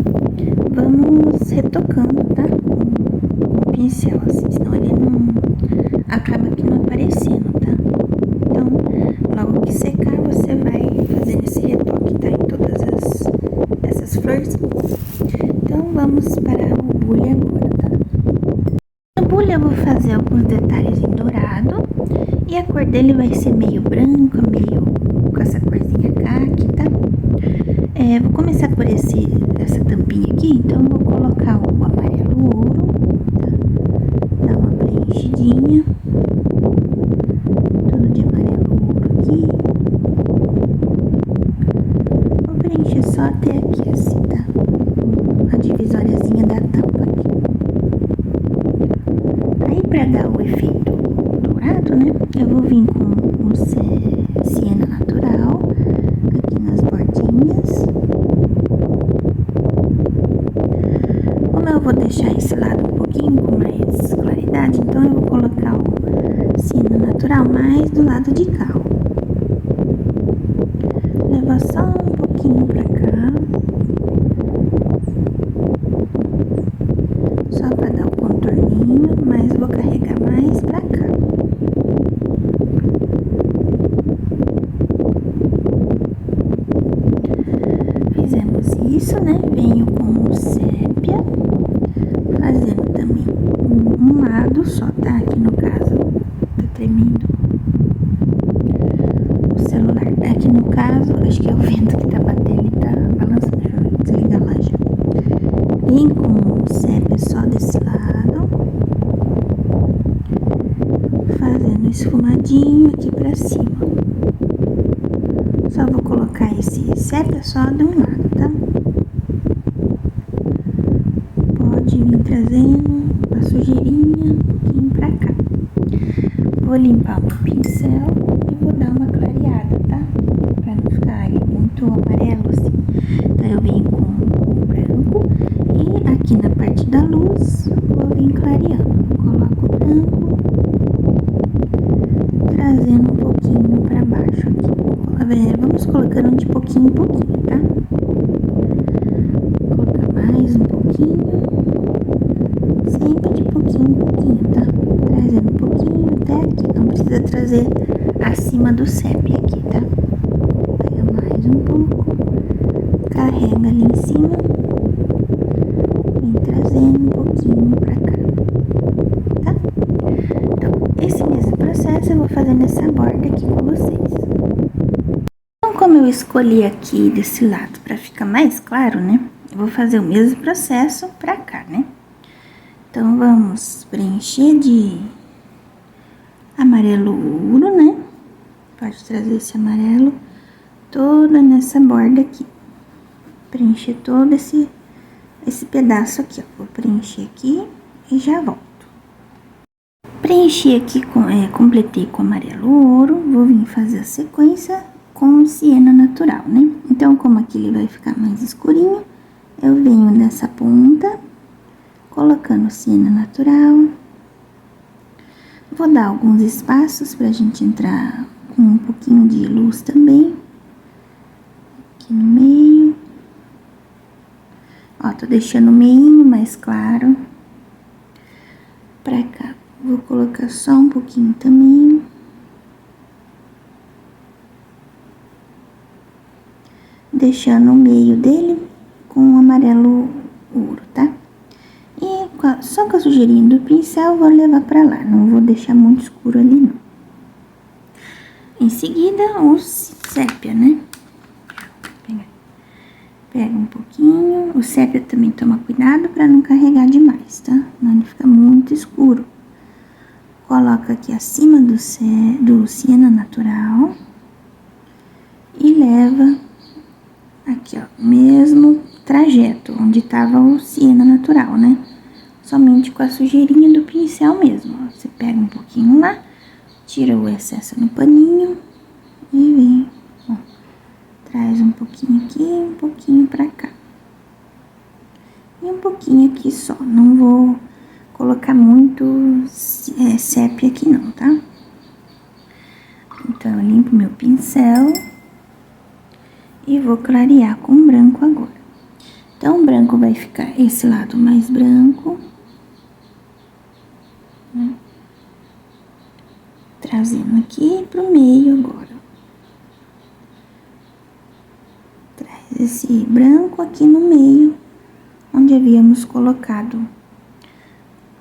vamos retocando, tá? Com o pincel, assim, senão ele não... acaba aqui não aparecendo, tá? Então, logo que secar, você vai fazendo esse retoque, tá? Em todas essas florzinhas. Então, vamos para o bule agora, tá? No bule eu vou fazer alguns detalhes em dourado. E a cor dele vai ser meio branca, meio com essa corzinha caqui, tá? Vou começar por essa tampinha aqui, então vou colocar o amarelo ouro, tá? Dar uma preenchidinha. Tudo de amarelo ouro aqui. Vou preencher só até aqui, assim, tá? A divisóriazinha da tampa aqui. Aí, pra dar o efeito dourado, né? Eu vou vir com o siena natural aqui nas bordinhas. Como eu vou deixar esse lado um pouquinho com mais claridade, então eu vou colocar o siena natural mais do lado de cá, ó. Levar só um pouquinho pra cá, só pra dar o contorninho, mas vou carregar mais pra cá. Fizemos isso, né? Venho com o sépia, fazendo também um lado só, tá? Aqui no caso, tá tremendo o celular. Aqui no caso, acho que é o vento que tá batendo e tá balançando. Deixa eu desligar lá já. Vem com o sépia só desse lado, fazendo esfumadinho aqui pra cima. Só vou colocar esse sépia só de um lado, tá? Pode vir trazendo a sujeirinha um pouquinho pra cá. Vou limpar o meu pincel e vou dar uma clareada, tá? Pra não ficar muito amarelo assim. Então, eu venho com o branco e aqui na parte da luz vou vir clareando. Coloco o branco, trazendo um pouquinho pra baixo aqui. Vamos colocando de pouquinho em pouquinho, tá? Vou colocar mais um pouquinho, sempre de pouquinho em pouquinho, tá? Trazendo um pouquinho até aqui, não precisa trazer acima do sépia aqui, tá? Pega mais um pouco, carrega ali em cima, vem trazendo um pouquinho pra cá, tá? Então, esse mesmo processo eu vou fazer nessa borda aqui com vocês. Como eu escolhi aqui desse lado para ficar mais claro, né? Eu vou fazer o mesmo processo pra cá, né? Então, vamos preencher de amarelo ouro, né? Pode trazer esse amarelo toda nessa borda aqui. Preencher todo esse pedaço aqui, ó. Vou preencher aqui e já volto. Preenchi aqui, completei com amarelo ouro. Vou vir fazer a sequência com siena natural, né? Então, como aqui ele vai ficar mais escurinho, eu venho nessa ponta, colocando siena natural. Vou dar alguns espaços pra gente entrar com um pouquinho de luz também. Aqui no meio. Ó, tô deixando o meinho mais claro. Pra cá, vou colocar só um pouquinho também. Deixando o meio dele com o amarelo ouro, tá? E só com a sujeirinha do pincel, vou levar pra lá. Não vou deixar muito escuro ali, não. Em seguida, o sépia, né? Pega um pouquinho. O sépia também toma cuidado para não carregar demais, tá? Não ele fica muito escuro. Coloca aqui acima do siena natural. E leva aqui, ó, mesmo trajeto onde tava o siena natural, né? Somente com a sujeirinha do pincel mesmo, ó. Você pega um pouquinho lá, tira o excesso no paninho e vem, ó. Traz um pouquinho aqui, um pouquinho pra cá. E um pouquinho aqui só, não vou colocar muito sépia aqui não, tá? Então, eu limpo meu pincel e vou clarear com branco agora. Então, o branco vai ficar esse lado mais branco, né? Trazendo aqui pro meio agora. Traz esse branco aqui no meio, onde havíamos colocado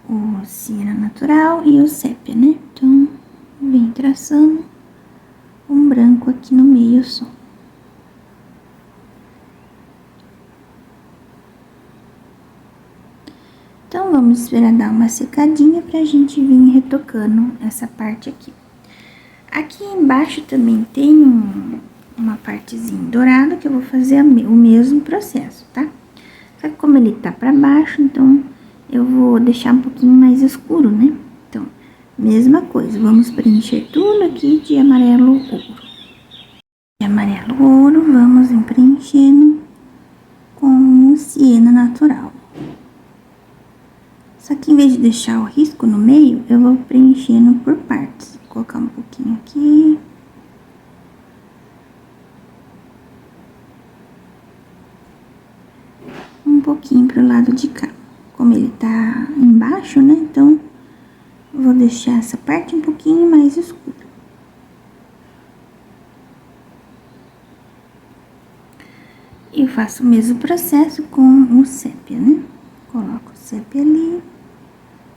o siena natural e o sépia, né? Então, vem traçando um branco aqui no meio só. Então, vamos esperar dar uma secadinha pra gente vir retocando essa parte aqui. Aqui embaixo também tem uma partezinha dourada que eu vou fazer o mesmo processo, tá? Só que como ele tá pra baixo, então eu vou deixar um pouquinho mais escuro, né? Então, mesma coisa, vamos preencher tudo aqui de amarelo ouro. De amarelo ouro, vamos preenchendo com o siena natural. Só que em vez de deixar o risco no meio, eu vou preenchendo por partes. Vou colocar um pouquinho aqui. Um pouquinho pro lado de cá. Como ele tá embaixo, né? Então, vou deixar essa parte um pouquinho mais escura. E faço o mesmo processo com o sépia, né? Coloco o sépia ali.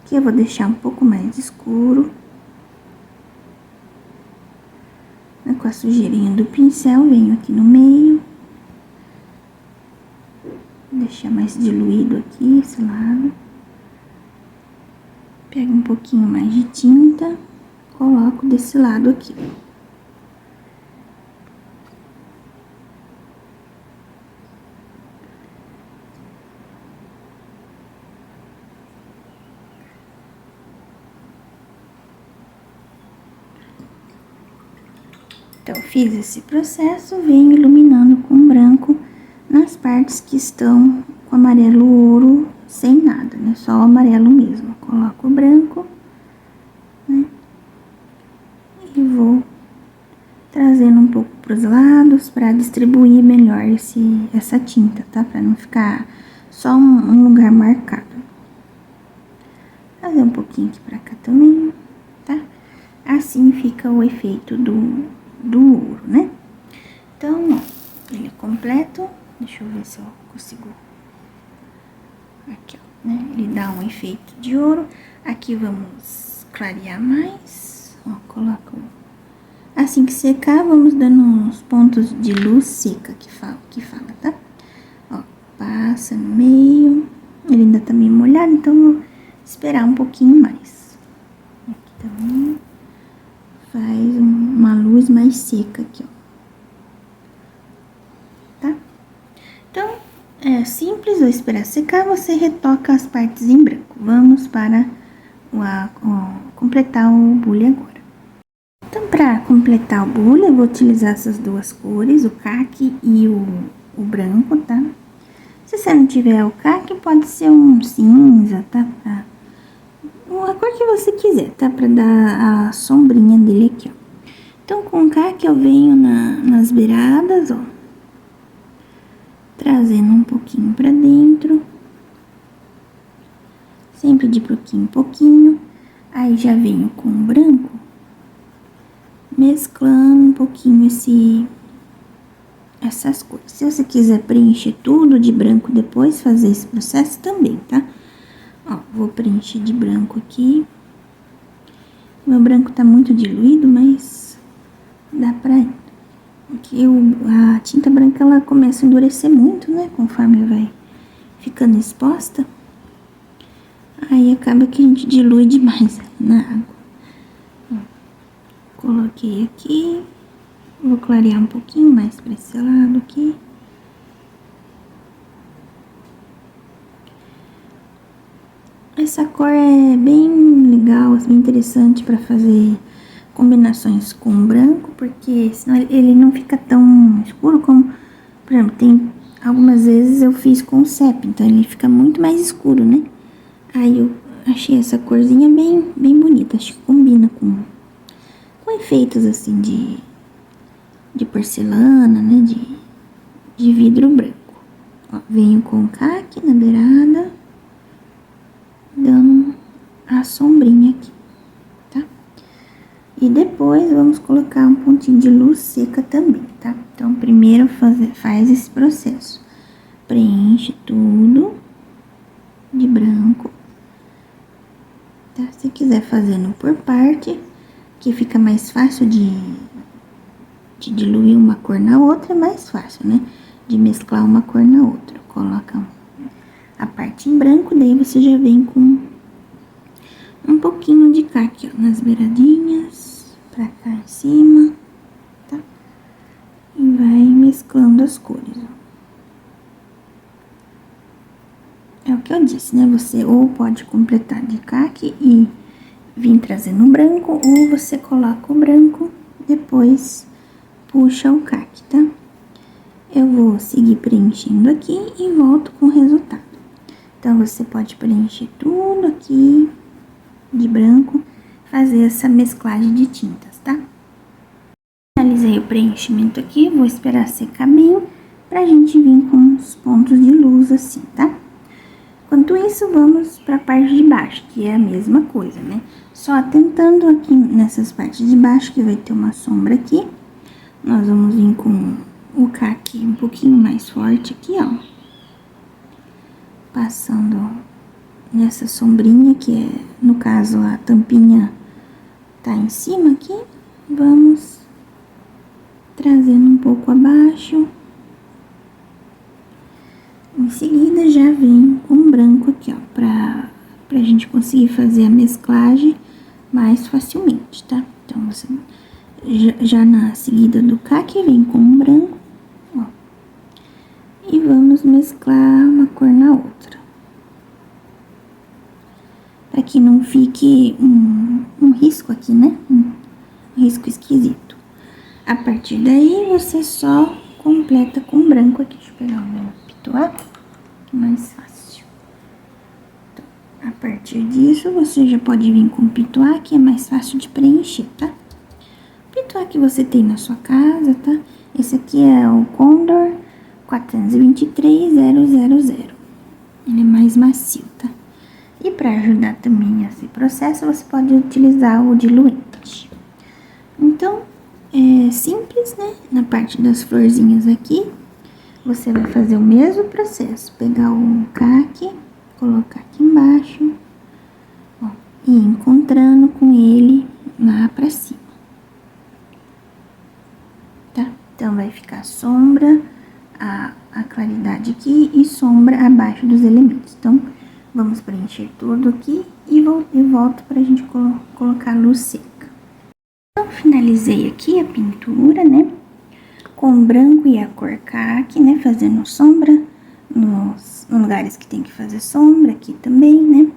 Aqui eu vou deixar um pouco mais escuro. Com a sujeirinha do pincel, venho aqui no meio. Vou deixar mais diluído aqui, esse lado. Pego um pouquinho mais de tinta, coloco desse lado aqui. Então, fiz esse processo, venho iluminando com branco nas partes que estão com amarelo ouro, sem nada, né? Só o amarelo mesmo. Coloco o branco, né? E vou trazendo um pouco pros lados para distribuir melhor essa tinta, tá? Pra não ficar só um lugar marcado. Fazer um pouquinho aqui pra cá também, tá? Assim fica o efeito do ouro, né? Então, ó, ele é completo. Deixa eu ver se eu consigo. Aqui, ó, né? Ele dá um efeito de ouro. Aqui vamos clarear mais. Ó, coloca. Assim que secar, vamos dando uns pontos de luz seca que fala, tá? Ó, passa no meio. Ele ainda tá meio molhado, então vou esperar um pouquinho mais. Aqui também. Faz uma luz mais seca aqui, ó. Tá? Então, é simples, vou esperar secar, você retoca as partes em branco. Vamos para completar o bule agora. Então, para completar o bule, eu vou utilizar essas duas cores, o caqui e o branco, tá? Se você não tiver o caqui, pode ser um cinza, tá? A cor que você quiser, tá? Pra dar a sombrinha dele aqui, ó. Então, com o caqui eu venho nas beiradas, ó. Trazendo um pouquinho pra dentro. Sempre de pouquinho em pouquinho. Aí, já venho com o branco. Mesclando um pouquinho essas cores. Se você quiser preencher tudo de branco depois, fazer esse processo também, tá? Ó, vou preencher de branco aqui. Meu branco tá muito diluído, mas dá pra ir. Porque a tinta branca, ela começa a endurecer muito, né? Conforme vai ficando exposta. Aí acaba que a gente dilui demais na água. Coloquei aqui. Vou clarear um pouquinho mais pra esse lado aqui. Essa cor é bem legal, bem interessante pra fazer combinações com branco, porque senão ele não fica tão escuro como, por exemplo, tem algumas vezes eu fiz com sépia, então ele fica muito mais escuro, né? Aí eu achei essa corzinha bem bonita, acho que combina com efeitos assim de porcelana, né? De vidro branco. Ó, venho com o caque na beirada, dando a sombrinha aqui, tá? E depois vamos colocar um pontinho de luz seca também, tá? Então, primeiro faz esse processo. Preenche tudo de branco, tá? Se quiser fazendo por parte, que fica mais fácil de diluir uma cor na outra, é mais fácil, né? De mesclar uma cor na outra. Coloca a parte em branco, daí você já vem com um pouquinho de caque, ó, nas beiradinhas, pra cá em cima, tá? E vai mesclando as cores, ó. É o que eu disse, né? Você ou pode completar de caque e vir trazendo o branco, ou você coloca o branco, depois puxa o caque, tá? Eu vou seguir preenchendo aqui e volto com o resultado. Então, você pode preencher tudo aqui de branco, fazer essa mesclagem de tintas, tá? Finalizei o preenchimento aqui, vou esperar secar bem, pra gente vir com os pontos de luz assim, tá? Enquanto isso, vamos pra parte de baixo, que é a mesma coisa, né? Só tentando aqui nessas partes de baixo, que vai ter uma sombra aqui, nós vamos vir com o caque um pouquinho mais forte aqui, ó. Passando nessa sombrinha, que é, no caso, a tampinha tá em cima aqui. Vamos trazendo um pouco abaixo. Em seguida, já vem com branco aqui, ó, pra gente conseguir fazer a mesclagem mais facilmente, tá? Então, você já na seguida do caque, vem com um branco, ó. E vamos mesclar uma cor na outra. Pra que não fique um risco aqui, né? Um risco esquisito. A partir daí, você só completa com branco aqui. Deixa eu pegar o meu pituá, que é mais fácil. Então, a partir disso, você já pode vir com o pituá, que é mais fácil de preencher, tá? O pituá que você tem na sua casa, tá? Esse aqui é o Condor 423000. Ele é mais macio, tá? E para ajudar também esse processo, você pode utilizar o diluente. Então, é simples, né? Na parte das florzinhas aqui, você vai fazer o mesmo processo. Pegar o caque, colocar aqui embaixo, ó, e ir encontrando com ele lá pra cima. Tá? Então, vai ficar sombra, a claridade aqui e sombra abaixo dos elementos. Então, vamos preencher tudo aqui e volto pra gente colocar a luz seca. Então, finalizei aqui a pintura, né? Com o branco e a cor caque, né? Fazendo sombra nos lugares que tem que fazer sombra, aqui também, né?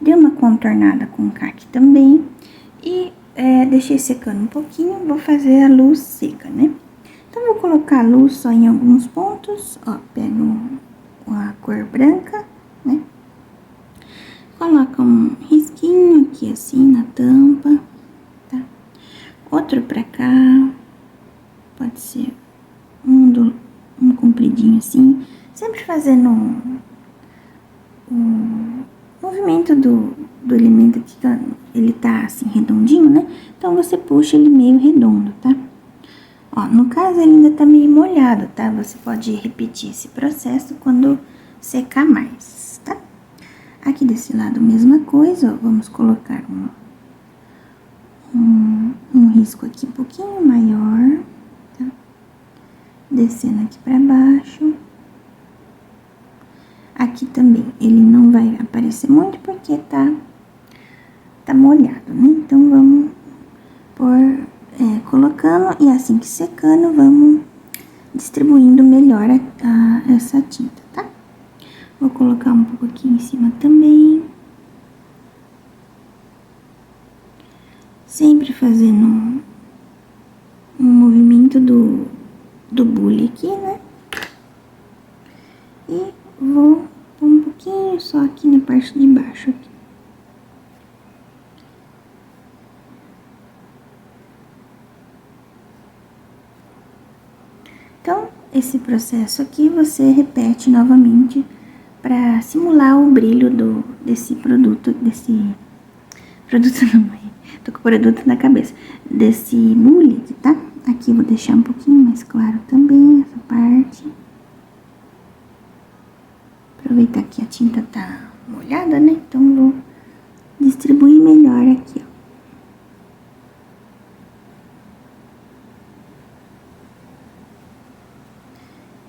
Dei uma contornada com caque também. E deixei secando um pouquinho, vou fazer a luz seca, né? Então, vou colocar a luz só em alguns pontos, ó. Pego a cor branca, né? Coloca um risquinho aqui assim na tampa, tá? Outro pra cá, pode ser um compridinho assim, sempre fazendo o movimento do elemento aqui, ele tá assim redondinho, né? Então, você puxa ele meio redondo, tá? Ó, no caso, ele ainda tá meio molhado, tá? Você pode repetir esse processo quando secar mais, tá? Aqui desse lado, mesma coisa, ó, vamos colocar um risco aqui um pouquinho maior, tá? Descendo aqui pra baixo. Aqui também ele não vai aparecer muito porque tá molhado, né? Então, vamos colocando e assim que secando, vamos distribuindo melhor essa tinta, tá? Vou colocar um pouco aqui em cima também. Sempre fazendo um movimento do bule aqui, né? E vou pôr um pouquinho só aqui na parte de baixo aqui. Então, esse processo aqui você repete novamente para simular o brilho desse produto não, tô com o produto na cabeça, desse bule aqui, tá? Aqui eu vou deixar um pouquinho mais claro também, essa parte. Aproveitar que a tinta tá molhada, né? Então, vou distribuir melhor aqui, ó.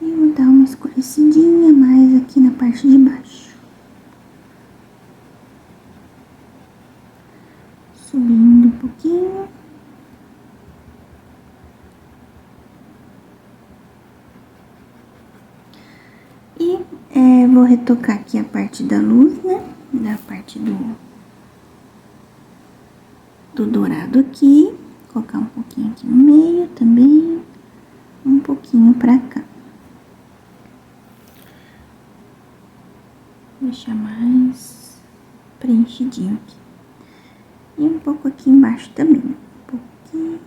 E vou dar uma escurecidinha mais aqui na parte de baixo. Subindo um pouquinho. E vou retocar aqui a parte da luz, né? Da parte do dourado aqui. Colocar um pouquinho aqui no meio também. Um pouquinho pra cá. Deixar mais preenchidinho aqui. E um pouco aqui embaixo também. Um pouquinho.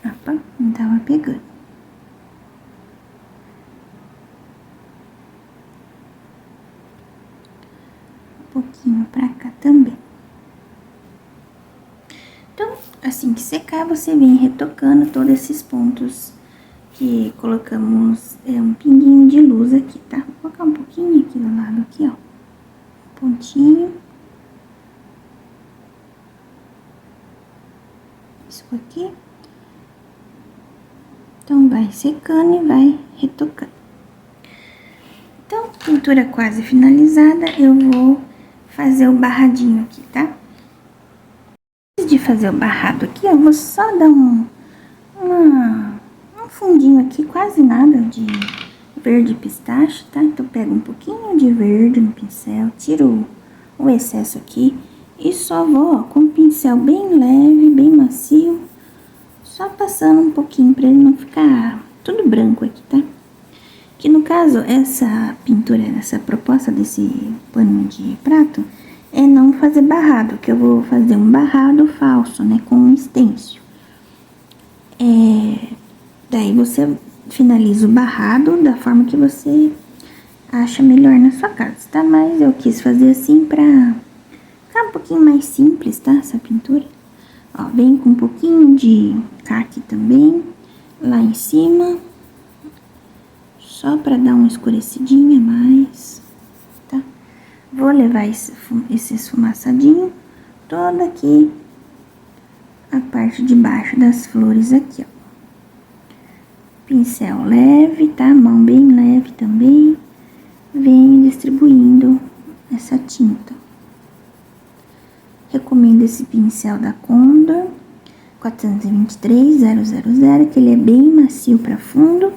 Opa, não tava pegando. Um pouquinho pra cá também. Então, assim que secar, você vem retocando todos esses pontos que colocamos um pinguinho de luz aqui, tá? Vou colocar um pouquinho aqui do lado aqui, ó. Um pontinho. Isso aqui. Então, vai secando e vai retocando. Então, pintura quase finalizada, eu vou fazer o barradinho aqui, tá? Antes de fazer o barrado aqui, eu vou só dar um fundinho aqui, quase nada de verde pistache, tá? Então, pego um pouquinho de verde no pincel, tiro o excesso aqui e só vou, ó, com um pincel bem leve, bem macio, só passando um pouquinho pra ele não ficar tudo branco aqui, tá? Que no caso, essa pintura, essa proposta desse pano de prato é não fazer barrado, que eu vou fazer um barrado falso, né, com um stencil. Daí você finaliza o barrado da forma que você acha melhor na sua casa, tá? Mas eu quis fazer assim pra ficar um pouquinho mais simples, tá? Essa pintura. Ó, vem com um pouquinho de caque também lá em cima. Só pra dar uma escurecidinha mais, tá? Vou levar esse esfumaçadinho todo aqui, a parte de baixo das flores aqui, ó. Pincel leve, tá? Mão bem leve também. Venho distribuindo essa tinta. Recomendo esse pincel da Condor 423-000, que ele é bem macio pra fundo.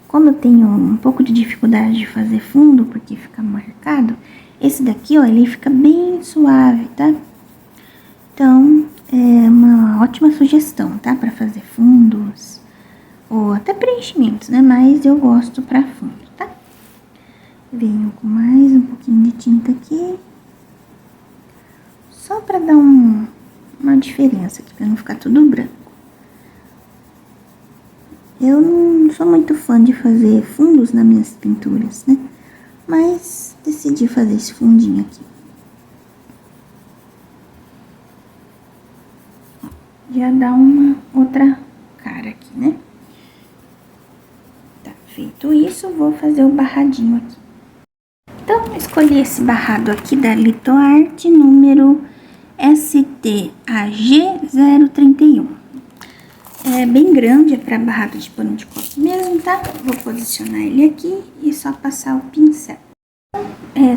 Como eu tenho um pouco de dificuldade de fazer fundo, porque fica marcado, esse daqui, ó, ele fica bem suave, tá? Então, é uma ótima sugestão, tá? Pra fazer fundos, ou até preenchimentos, né? Mas eu gosto pra fundo, tá? Venho com mais um pouquinho de tinta aqui. Só pra dar uma diferença aqui, pra não ficar tudo branco. Eu não sou muito fã de fazer fundos nas minhas pinturas, né? Mas decidi fazer esse fundinho aqui. Já dá uma outra cara aqui, né? Tá, feito isso, vou fazer o barradinho aqui. Então, escolhi esse barrado aqui da Litoarte, número STAG031. É bem grande, é para barrado de pano de copo mesmo, tá? Vou posicionar ele aqui e só passar o pincel.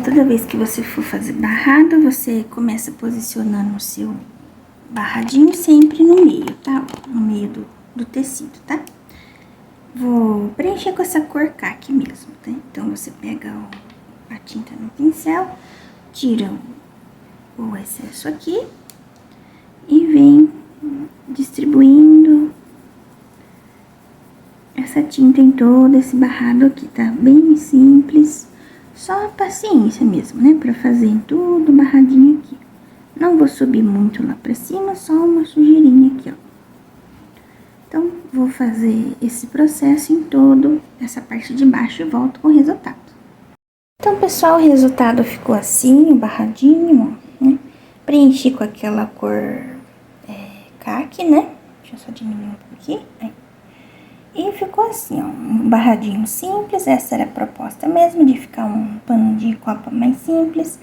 Toda vez que você for fazer barrado, você começa posicionando o seu barradinho sempre no meio, tá? No meio do tecido, tá? Vou preencher com essa cor caqui mesmo, tá? Então, você pega a tinta no pincel, tira o excesso aqui e vem distribuindo essa tinta em todo esse barrado aqui, tá? Bem simples, só paciência mesmo, né? Pra fazer em tudo barradinho aqui. Não vou subir muito lá pra cima, só uma sujeirinha aqui, ó. Então, vou fazer esse processo em todo essa parte de baixo e volto com o resultado. Então, pessoal, o resultado ficou assim, o barradinho, ó, né? Preenchi com aquela cor caqui, né? Deixa eu só diminuir um pouquinho. Aí. E ficou assim, ó, um barradinho simples. Essa era a proposta mesmo, de ficar um pano de copa mais simples.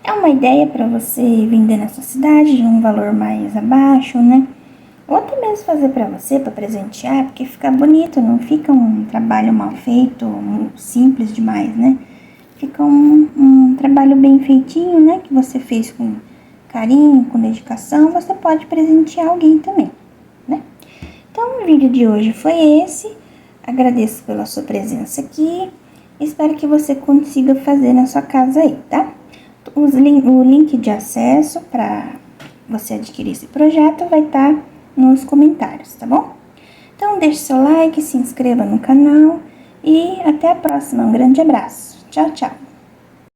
É uma ideia para você vender na sua cidade, de um valor mais abaixo, né? Ou até mesmo fazer para você, para presentear, porque fica bonito, não fica um trabalho mal feito, simples demais, né? Fica um trabalho bem feitinho, né? Que você fez com carinho, com dedicação, você pode presentear alguém também, né? Então, o vídeo de hoje foi esse. Agradeço pela sua presença aqui. Espero que você consiga fazer na sua casa aí, tá? O link de acesso para você adquirir esse projeto vai estar nos comentários, tá bom? Então, deixe seu like, se inscreva no canal e até a próxima. Um grande abraço. Tchau, tchau!